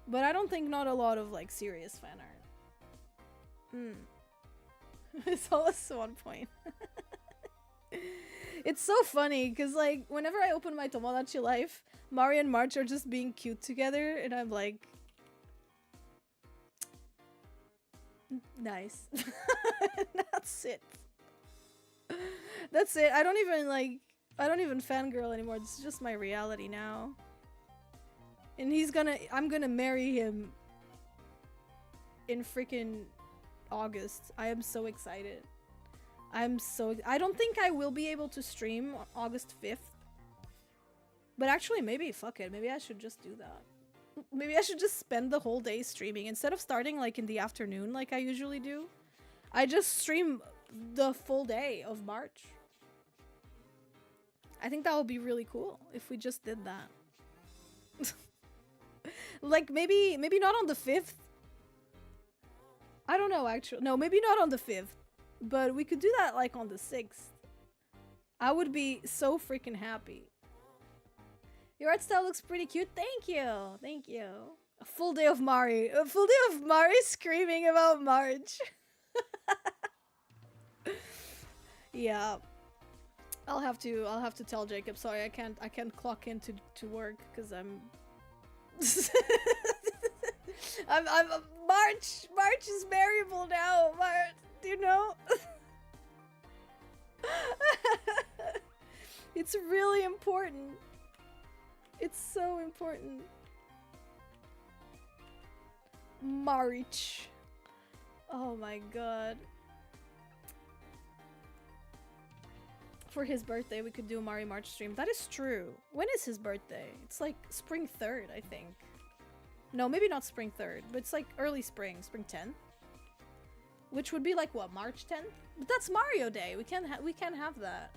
but I don't think not a lot of like serious fan art. It's always 1 point. It's so funny because like whenever I open my Tomodachi Life, Mari and March are just being cute together, and I'm like, nice. That's it. That's it. I don't even fangirl anymore. It's just my reality now. And I'm gonna marry him in freaking August. I am so excited. I don't think I will be able to stream on August 5th. But actually, maybe, fuck it. Maybe I should just do that. Maybe I should just spend the whole day streaming. Instead of starting like in the afternoon like I usually do, I just stream the full day of March. I think that would be really cool if we just did that. Like maybe not on the 5th. I don't know actually. No, maybe not on the 5th. But we could do that like on the 6th. I would be so freaking happy. Your art style looks pretty cute. Thank you. Thank you. A full day of Mari. A full day of Mari screaming about March. Yeah. I'll have to tell Jacob. Sorry, I can't clock in to work because I'm I'm March is variable now. March, you know? It's really important. It's so important. March. Oh my god. For his birthday, we could do a Mari March stream. That is true. When is his birthday? It's like spring 3rd, I think. No, maybe not spring 3rd, but it's like early spring, spring 10th. Which would be like what, March 10th? But that's Mario Day. We can't have that.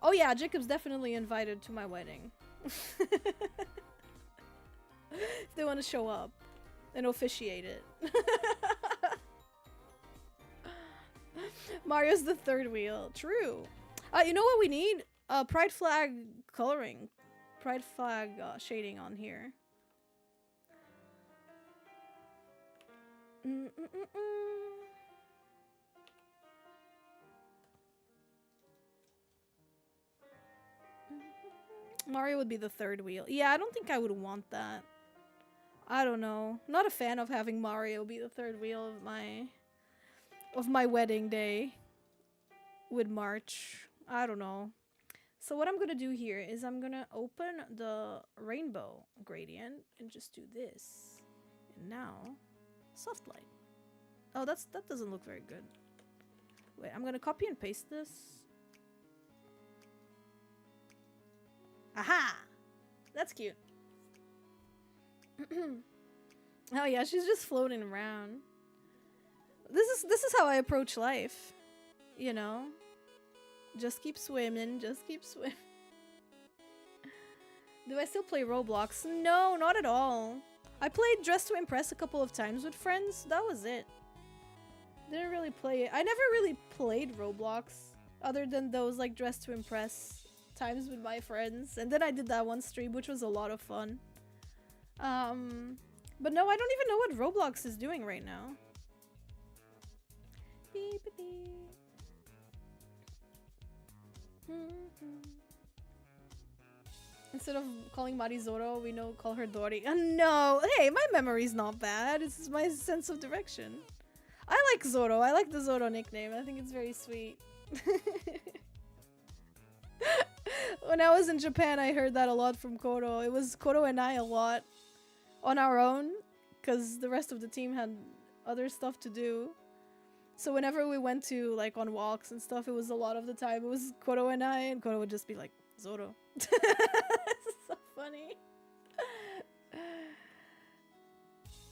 Oh yeah, Jacob's definitely invited to my wedding. If they want to show up and officiate it. Mario's the 3rd wheel. True. You know what we need? Pride flag coloring. Pride flag shading on here. Mario would be the 3rd wheel. Yeah, I don't think I would want that. I don't know. Not a fan of having Mario be the 3rd wheel of my wedding day with March. I don't know. So what I'm gonna do here is I'm gonna open the rainbow gradient and just do this. And now, soft light. Oh, that doesn't look very good. Wait, I'm gonna copy and paste this. Aha! That's cute. Oh yeah, she's just floating around. This is how I approach life. You know? Just keep swimming, just keep swimming. Do I still play Roblox? No, not at all. I played Dress to Impress a couple of times with friends. That was it. Didn't really play it. I never really played Roblox other than those like Dress to Impress times with my friends. And then I did that one stream, which was a lot of fun. But no, I don't even know what Roblox is doing right now. Instead of calling Mari Zoro, we call her Dori. No! Hey, my memory's not bad. It's my sense of direction. I like Zoro. I like the Zoro nickname. I think it's very sweet. When I was in Japan, I heard that a lot from Koro. It was Koro and I a lot on our own, because the rest of the team had other stuff to do. So whenever we went to, like, on walks and stuff, it was a lot of the time. It was Koro and I, and Koro would just be like, Zoro. This is so funny.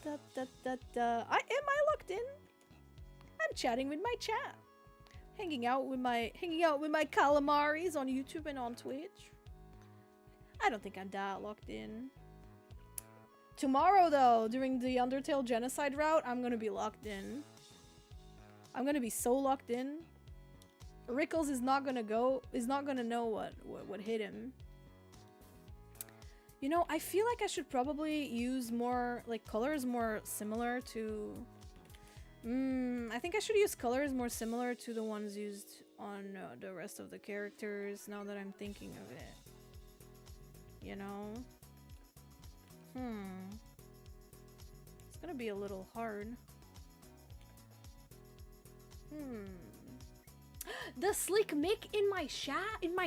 Am I locked in? I'm chatting with my chat. Hanging out with my calamaris on YouTube and on Twitch. I don't think I'm that locked in. Tomorrow though, during the Undertale genocide route, I'm gonna be locked in. I'm gonna be so locked in. Rickles is not gonna know what hit him. You know, I feel like I should probably use more, like, colors more similar to... I think I should use colors more similar to the ones used on the rest of the characters, now that I'm thinking of it. You know? It's gonna be a little hard. The Slick Mick in my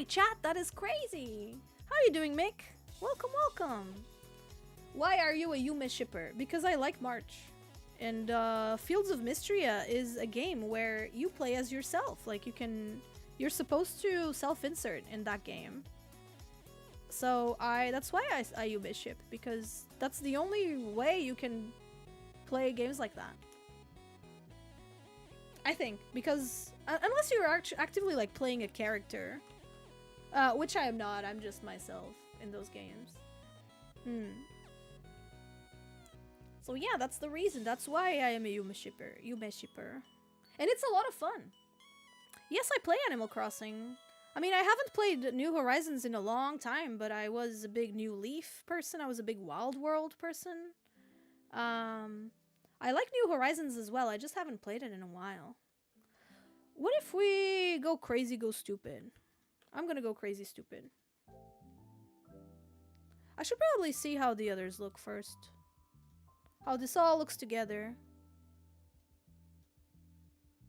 chat, that is crazy. How are you doing, Mick? Welcome, welcome. Why are you a Yume shipper? Because I like March. And Fields of Mystria is a game where you play as yourself. Like, you're supposed to self-insert in that game. So that's why I Yume ship, because that's the only way you can play games like that. I think, because unless you're actively like playing a character, which I am not, I'm just myself in those games. So yeah, that's the reason. That's why I am a Yume shipper. And it's a lot of fun. Yes, I play Animal Crossing. I mean, I haven't played New Horizons in a long time, but I was a big New Leaf person. I was a big Wild World person. I like New Horizons as well. I just haven't played it in a while. What if we go crazy, go stupid? I'm gonna go crazy, stupid. I should probably see how the others look first. How this all looks together.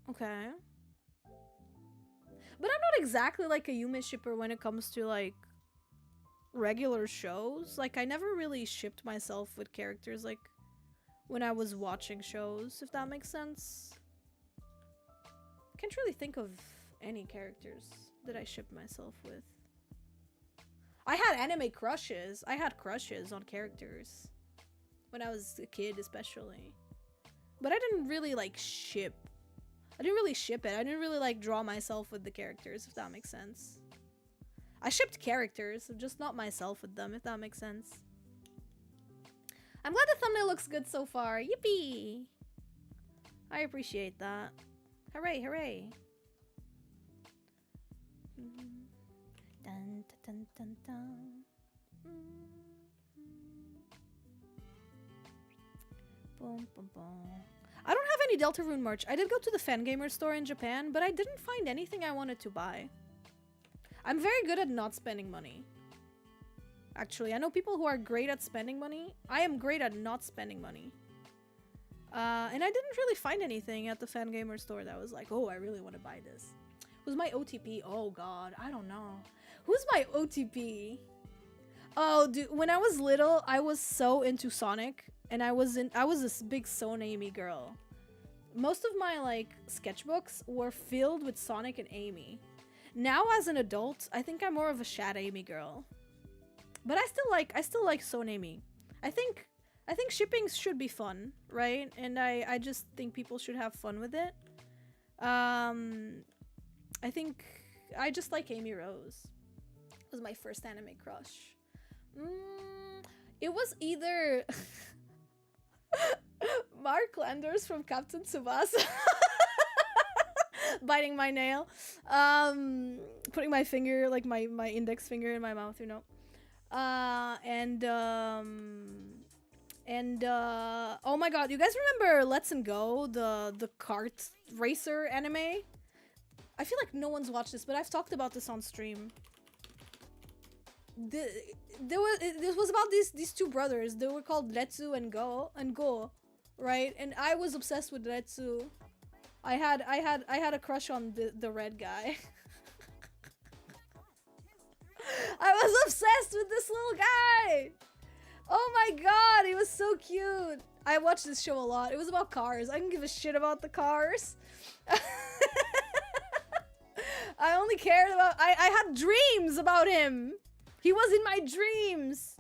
Okay. But I'm not exactly like a Yume shipper when it comes to like regular shows. Like, I never really shipped myself with characters like when I was watching shows, if that makes sense. I can't really think of any characters that I shipped myself with. I had anime crushes. I had crushes on characters when I was a kid, especially. But I didn't really like ship. I didn't really ship it. I didn't really like draw myself with the characters, if that makes sense. I shipped characters, just not myself with them, if that makes sense. I'm glad the thumbnail looks good so far. Yippee! I appreciate that. Hooray, hooray. Dun, dun, dun, dun. Boom, boom, boom. I don't have any Deltarune merch. I did go to the Fangamer store in Japan, but I didn't find anything I wanted to buy. I'm very good at not spending money. Actually, I know people who are great at spending money. I am great at not spending money. And I didn't really find anything at the Fangamer store that was like, oh, I really want to buy this. Who's my OTP? Oh god, I don't know. Who's my OTP? Oh, dude, when I was little, I was so into Sonic, and I was this big Sonamy girl. Most of my like sketchbooks were filled with Sonic and Amy. Now as an adult, I think I'm more of a Shad Amy girl. But I still like Sonamy. I think shipping should be fun, right? And I just think people should have fun with it. I think I just like Amy Rose. It was my first anime crush. It was either Mark Landers from Captain Tsubasa biting my nail, putting my finger, like my index finger in my mouth, you know, and oh my god, you guys remember Let's and Go, the kart racer anime? I feel like no one's watched this, but I've talked about this on stream. This was about these two brothers. They were called Retsu and Go, right? And I was obsessed with Retsu. I had a crush on the red guy. I was obsessed with this little guy. Oh my god, he was so cute. I watched this show a lot. It was about cars. I didn't give a shit about the cars. I only cared about... I had dreams about him. He was in my dreams.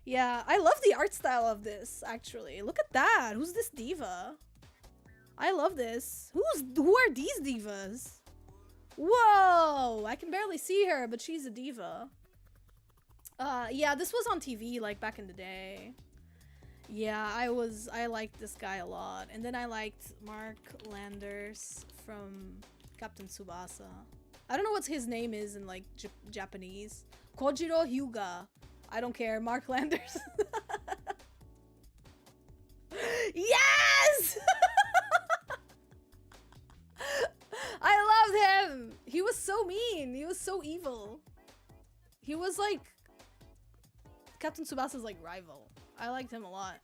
Yeah, I love the art style of this, actually. Look at that. Who's this diva? I love this. Who are these divas? Whoa! I can barely see her, but she's a diva. Yeah, this was on TV, like, back in the day. Yeah, I liked this guy a lot. And then I liked Mark Landers from Captain Tsubasa. I don't know what his name is in, like, Japanese. Kojiro Hyuga. I don't care. Mark Landers. Yes! I loved him! He was so mean. He was so evil. He was, like, Captain Tsubasa's, like, rival. I liked him a lot.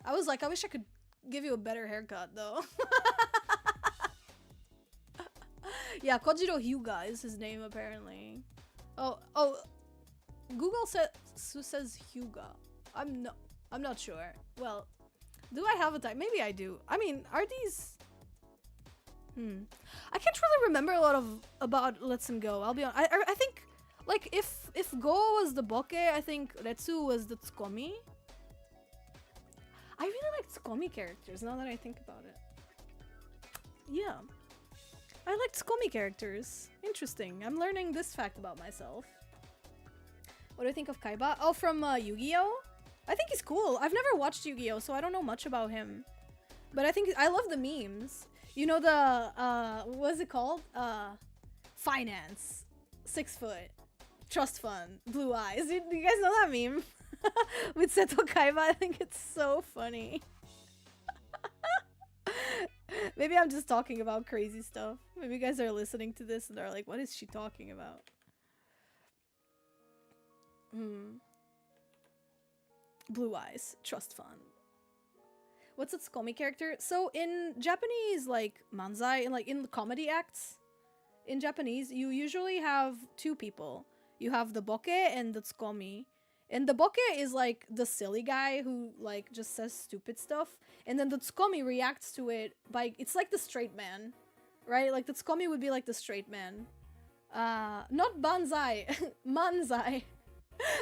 I was like, I wish I could give you a better haircut, though. Yeah, Kojiro Hyuga is his name, apparently. Oh, Google says Hyuga. I'm not sure. Well, do I have a type? Maybe I do. I mean, are these... I can't really remember a lot about Let's and Go. I'll be honest. I think, like, if Go was the Boke, I think Retsu was the Tsukomi. I really like Tsukomi characters, now that I think about it. Yeah. I like Tsukomi characters. Interesting. I'm learning this fact about myself. What do you think of Kaiba? Oh, from Yu-Gi-Oh? I think he's cool. I've never watched Yu-Gi-Oh, so I don't know much about him. But I love the memes. You know the, what is it called? Finance. 6 foot. Trust fund. Blue eyes. Do you guys know that meme? With Seto Kaiba? I think it's so funny. Maybe I'm just talking about crazy stuff. Maybe you guys are listening to this and they're like, what is she talking about? Blue eyes. Trust fund. What's a Tsukomi character? So in Japanese, like, manzai, and like in the comedy acts, in Japanese, you usually have two people. You have the boke and the Tsukomi. And the boke is like the silly guy who like just says stupid stuff. And then the Tsukomi reacts to it by, it's like the straight man, right? Like the Tsukomi would be like the straight man. Not banzai, manzai,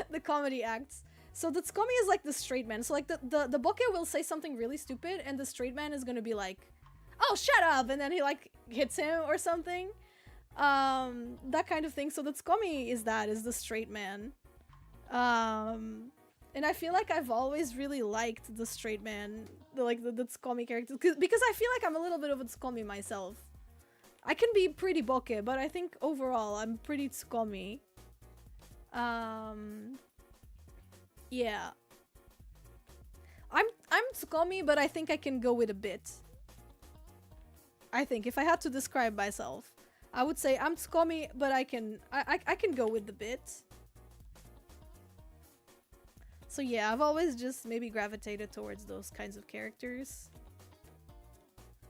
the comedy acts. So the Tsukomi is like the straight man. So like the boke will say something really stupid and the straight man is gonna be like, oh, shut up! And then he like hits him or something. That kind of thing. So the Tsukomi is the straight man. And I feel like I've always really liked the straight man, the Tsukomi character, because I feel like I'm a little bit of a Tsukomi myself. I can be pretty boke, but I think overall I'm pretty Tsukomi. Yeah. I'm Tsukomi, but I think I can go with a bit. I think if I had to describe myself, I would say I'm Tsukomi, but I can go with the bit. So yeah, I've always just maybe gravitated towards those kinds of characters.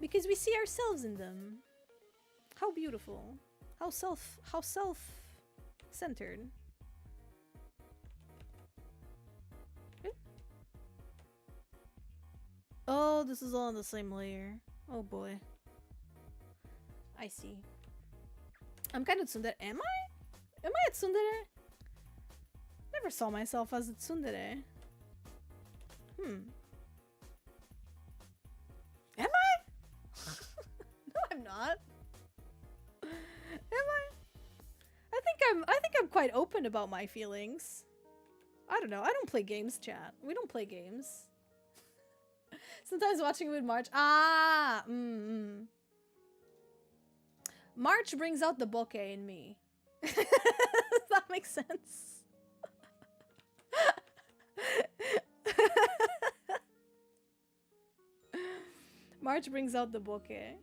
Because we see ourselves in them. How beautiful. How self-centered. Oh, this is all on the same layer. Oh boy. I see. I'm kind of tsundere. Am I? Am I a tsundere? Never saw myself as a tsundere. Am I? No, I'm not. Am I? I think I'm quite open about my feelings. I don't know. I don't play games, chat. We don't play games. Sometimes watching with March. Ah! March brings out the bokeh in me. That makes sense. March brings out the bokeh.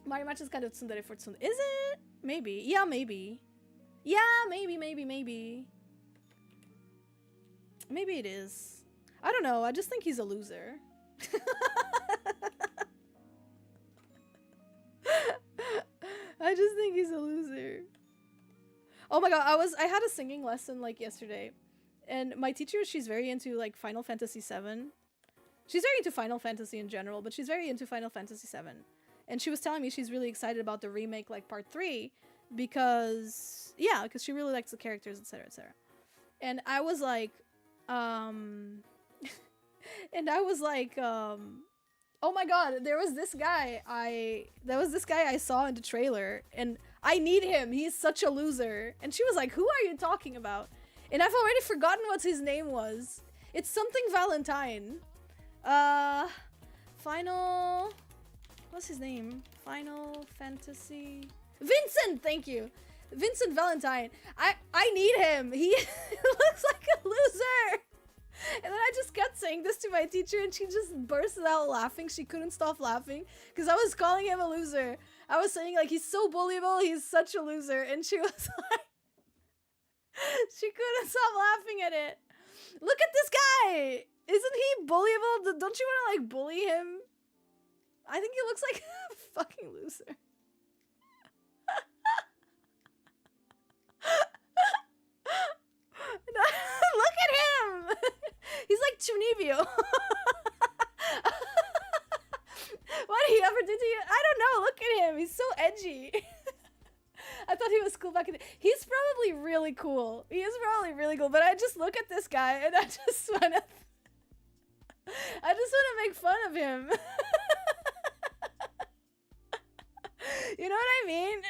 March is kind of tsundere for tsundere. Is it? Maybe. Yeah, maybe. Yeah, maybe. Maybe it is. I don't know. I just think he's a loser. I just think he's a loser. Oh my god, I had a singing lesson like yesterday, and my teacher, she's very into like Final Fantasy VII. She's very into Final Fantasy in general, but she's very into Final Fantasy VII. And she was telling me she's really excited about the remake, like part 3, because yeah, because she really likes the characters, etc., etc. And I was like, and I was like, oh my god, there was this guy I saw in the trailer, and I need him. He's such a loser. And she was like, who are you talking about? And I've already forgotten what his name was. It's something Valentine. Final... What's his name? Final Fantasy... Vincent! Thank you! Vincent Valentine. I need him. He looks like a loser. And then I just kept saying this to my teacher, and she just burst out laughing. She couldn't stop laughing because I was calling him a loser. I was saying like, he's so bullyable, he's such a loser, and she was like, she couldn't stop laughing at it. Look at this guy. Isn't he bullyable? Don't you want to like bully him? I think he looks like a fucking loser. Look at him! He's like Chunibyo. What did he ever do to you? I don't know. Look at him. He's so edgy. I thought he was cool back in the... He's probably really cool. He is probably really cool. But I just look at this guy and I just want to... I just want to make fun of him. You know what I mean?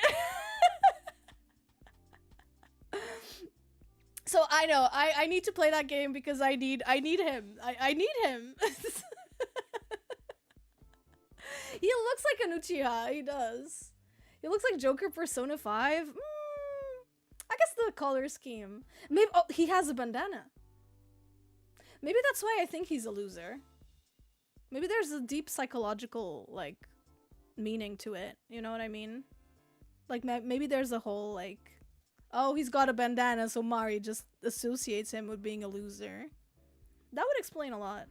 So I know I need to play that game because I need him. I need him. He looks like an Uchiha. He does. He looks like Joker Persona 5. I guess the color scheme. Maybe he has a bandana. Maybe that's why I think he's a loser. Maybe there's a deep psychological like meaning to it. You know what I mean? Like maybe there's a whole like, oh, he's got a bandana, so Mari just associates him with being a loser. That would explain a lot.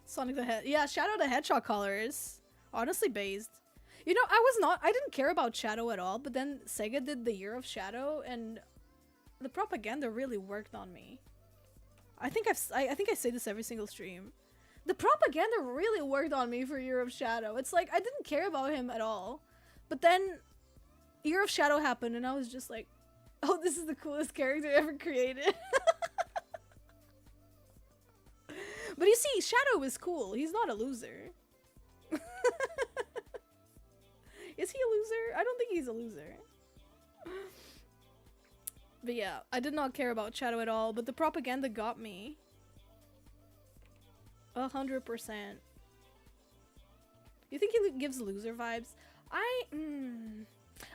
Sonic the Hedgehog. Yeah, Shadow the Hedgehog colors. Honestly based. You know, I didn't care about Shadow at all, but then Sega did the Year of Shadow, and the propaganda really worked on me. I think I say this every single stream. The propaganda really worked on me for Year of Shadow. It's like, I didn't care about him at all. But then Year of Shadow happened, and I was just like, oh, this is the coolest character ever created. But you see, Shadow is cool. He's not a loser. Is he a loser? I don't think he's a loser. But yeah, I did not care about Shadow at all, but the propaganda got me. 100%. You think he gives loser vibes? I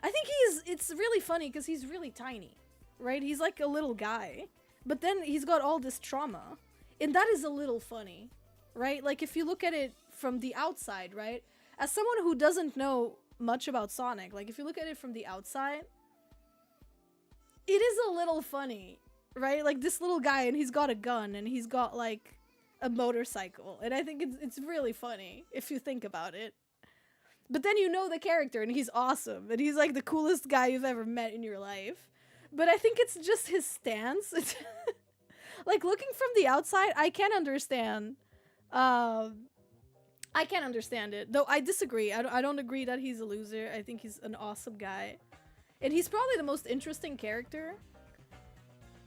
think it's really funny because he's really tiny, right? He's like a little guy, but then he's got all this trauma, and that is a little funny, right? Like if you look at it from the outside, right? As someone who doesn't know much about Sonic, like if you look at it from the outside, it is a little funny, right? Like this little guy, and he's got a gun, and he's got like a motorcycle, and I think it's really funny if you think about it. But then you know the character, and he's awesome, and he's like the coolest guy you've ever met in your life. But I think it's just his stance. It's like looking from the outside, I can't understand. I can't understand it, though. I disagree. I don't agree that he's a loser. I think he's an awesome guy, and he's probably the most interesting character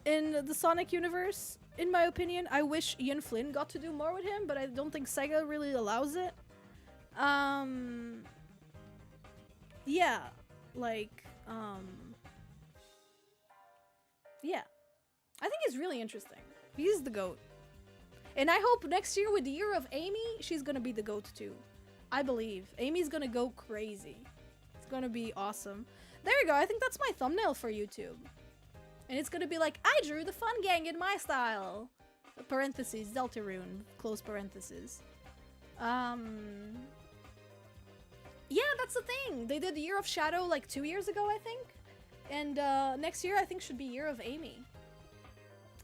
in the Sonic universe, in my opinion. I wish Ian Flynn got to do more with him, but I don't think Sega really allows it. Yeah, like, Yeah. I think he's really interesting. He's the GOAT. And I hope next year with the year of Amy, she's gonna be the GOAT too. I believe. Amy's gonna go crazy. It's gonna be awesome. There you go. I think that's my thumbnail for YouTube. And it's gonna be like, I drew the fun gang in my style. Parentheses, Deltarune, close parentheses. Yeah, that's the thing. They did the Year of Shadow like 2 years ago, I think. And next year, I think, should be Year of Amy.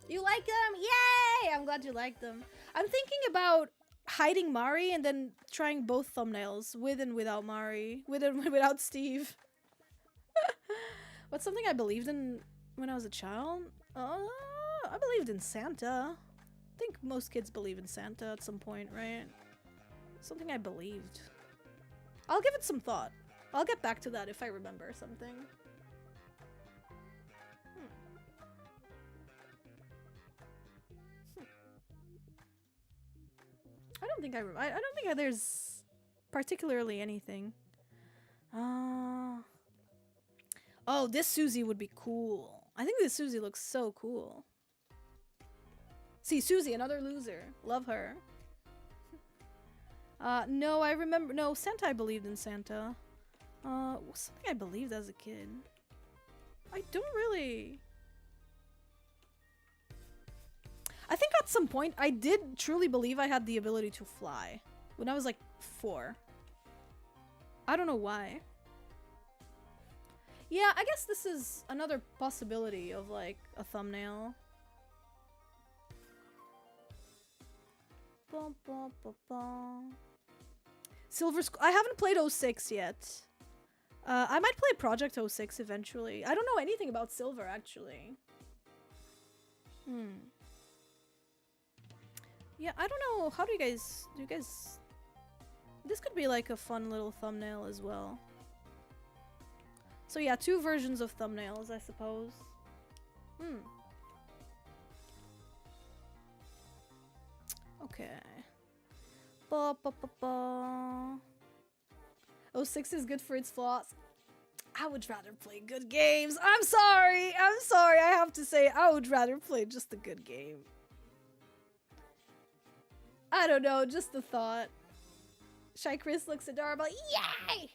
You like them? Yay! I'm glad you like them. I'm thinking about hiding Mari and then trying both thumbnails, with and without Mari, with and without Steve. What's something I believed in when I was a child? I believed in Santa. I think most kids believe in Santa at some point, right? Something I believed. I'll give it some thought. I'll get back to that if I remember something. I don't think I don't think there's particularly anything. Oh, this Susie would be cool. I think this Susie looks so cool. See, Susie, another loser. Love her. No, I remember. No, Santa, I believed in Santa. Something I believed as a kid. I don't really. I think at some point I did truly believe I had the ability to fly when I was like 4. I don't know why. Yeah, I guess this is another possibility of like a thumbnail. Silver I haven't played 06 yet. I might play Project 06 eventually. I don't know anything about Silver actually. Yeah, I don't know. How do you guys... This could be like a fun little thumbnail as well. So yeah, 2 versions of thumbnails, I suppose. Okay. 06 is good for its flaws. I would rather play good games. I'm sorry. I have to say, I would rather play just a good game. I don't know, just the thought. Shy Chris looks adorable. Yay!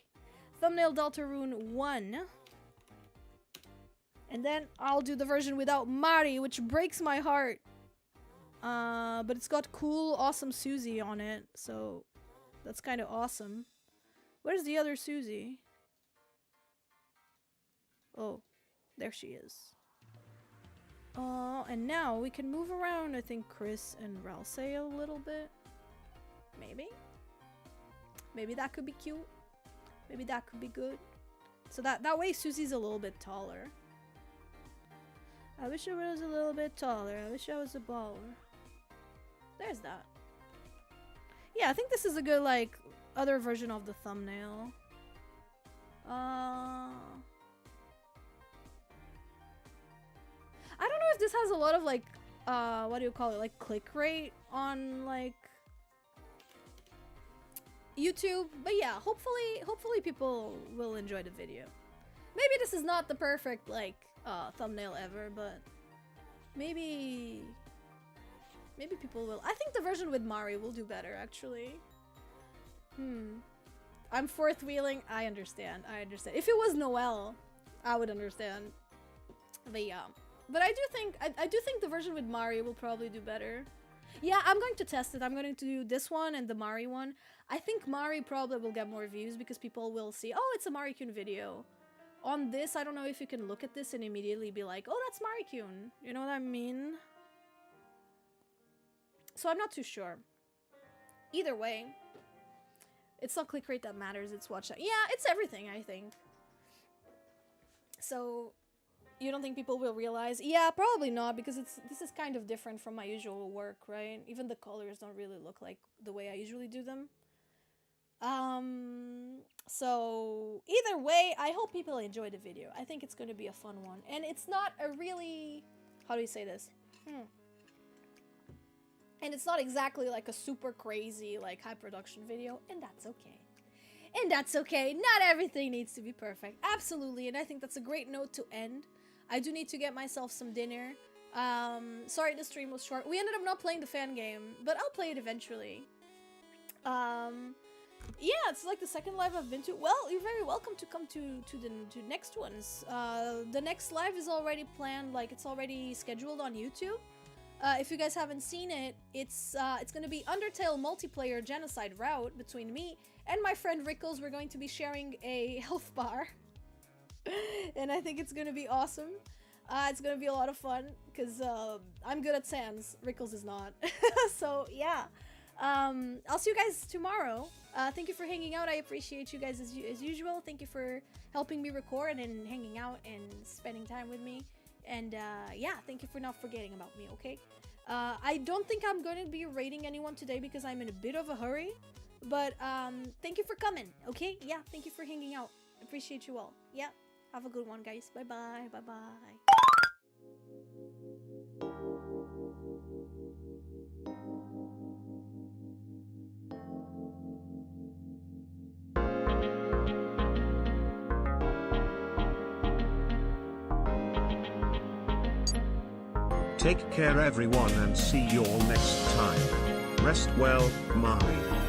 Thumbnail Deltarune 1. And then I'll do the version without Mari, which breaks my heart. But it's got cool, awesome Susie on it, so that's kind of awesome. Where's the other Susie? Oh, there she is. And now we can move around, I think, Chris and Ralse a little bit. Maybe? Maybe that could be cute. Maybe that could be good. So that way Susie's a little bit taller. I wish I was a little bit taller. I wish I was a baller. There's that. Yeah, I think this is a good, like, other version of the thumbnail. I don't know if this has a lot of, like, what do you call it? Like, click rate on, like, YouTube. But yeah, hopefully people will enjoy the video. Maybe this is not the perfect, like, thumbnail ever, but maybe people will. I think the version with Mari will do better, actually. I'm fourth wheeling. I understand. If it was Noelle, I would understand. But yeah. But I do think the version with Mari will probably do better. Yeah, I'm going to test it. I'm going to do this one and the Mari one. I think Mari probably will get more views because people will see, oh, it's a Marikyuun video. On this, I don't know if you can look at this and immediately be like, oh, that's Marikyuun. You know what I mean? So I'm not too sure. Either way, it's not click rate that matters, it's watch time. Yeah, it's everything, I think. So, you don't think people will realize? Yeah, probably not, because this is kind of different from my usual work, right? Even the colors don't really look like the way I usually do them. So either way, I hope people enjoy the video. I think it's going to be a fun one. And it's not a really, how do you say this? And it's not exactly like a super crazy, like, high production video, and that's okay. And that's okay. Not everything needs to be perfect. Absolutely. And I think that's a great note to end. I do need to get myself some dinner. Sorry the stream was short. We ended up not playing the fan game, but I'll play it eventually. Yeah, it's like the second live I've been to. Well, you're very welcome to come to the next ones. The next live is already planned, like it's already scheduled on YouTube. If you guys haven't seen it, it's gonna be Undertale multiplayer genocide route between me and my friend Rickles. We're going to be sharing a health bar, and I think it's gonna be awesome. It's gonna be a lot of fun because I'm good at sands. Rickles is not. So yeah. I'll see you guys tomorrow. Thank you for hanging out. I appreciate you guys as usual. Thank you for helping me record and hanging out and spending time with me. And yeah, thank you for not forgetting about me, okay? I don't think I'm going to be rating anyone today because I'm in a bit of a hurry. But thank you for coming, okay? Yeah, thank you for hanging out. Appreciate you all. Yeah, have a good one, guys. Bye-bye. Bye-bye. Take care everyone and see you all next time. Rest well, Mari.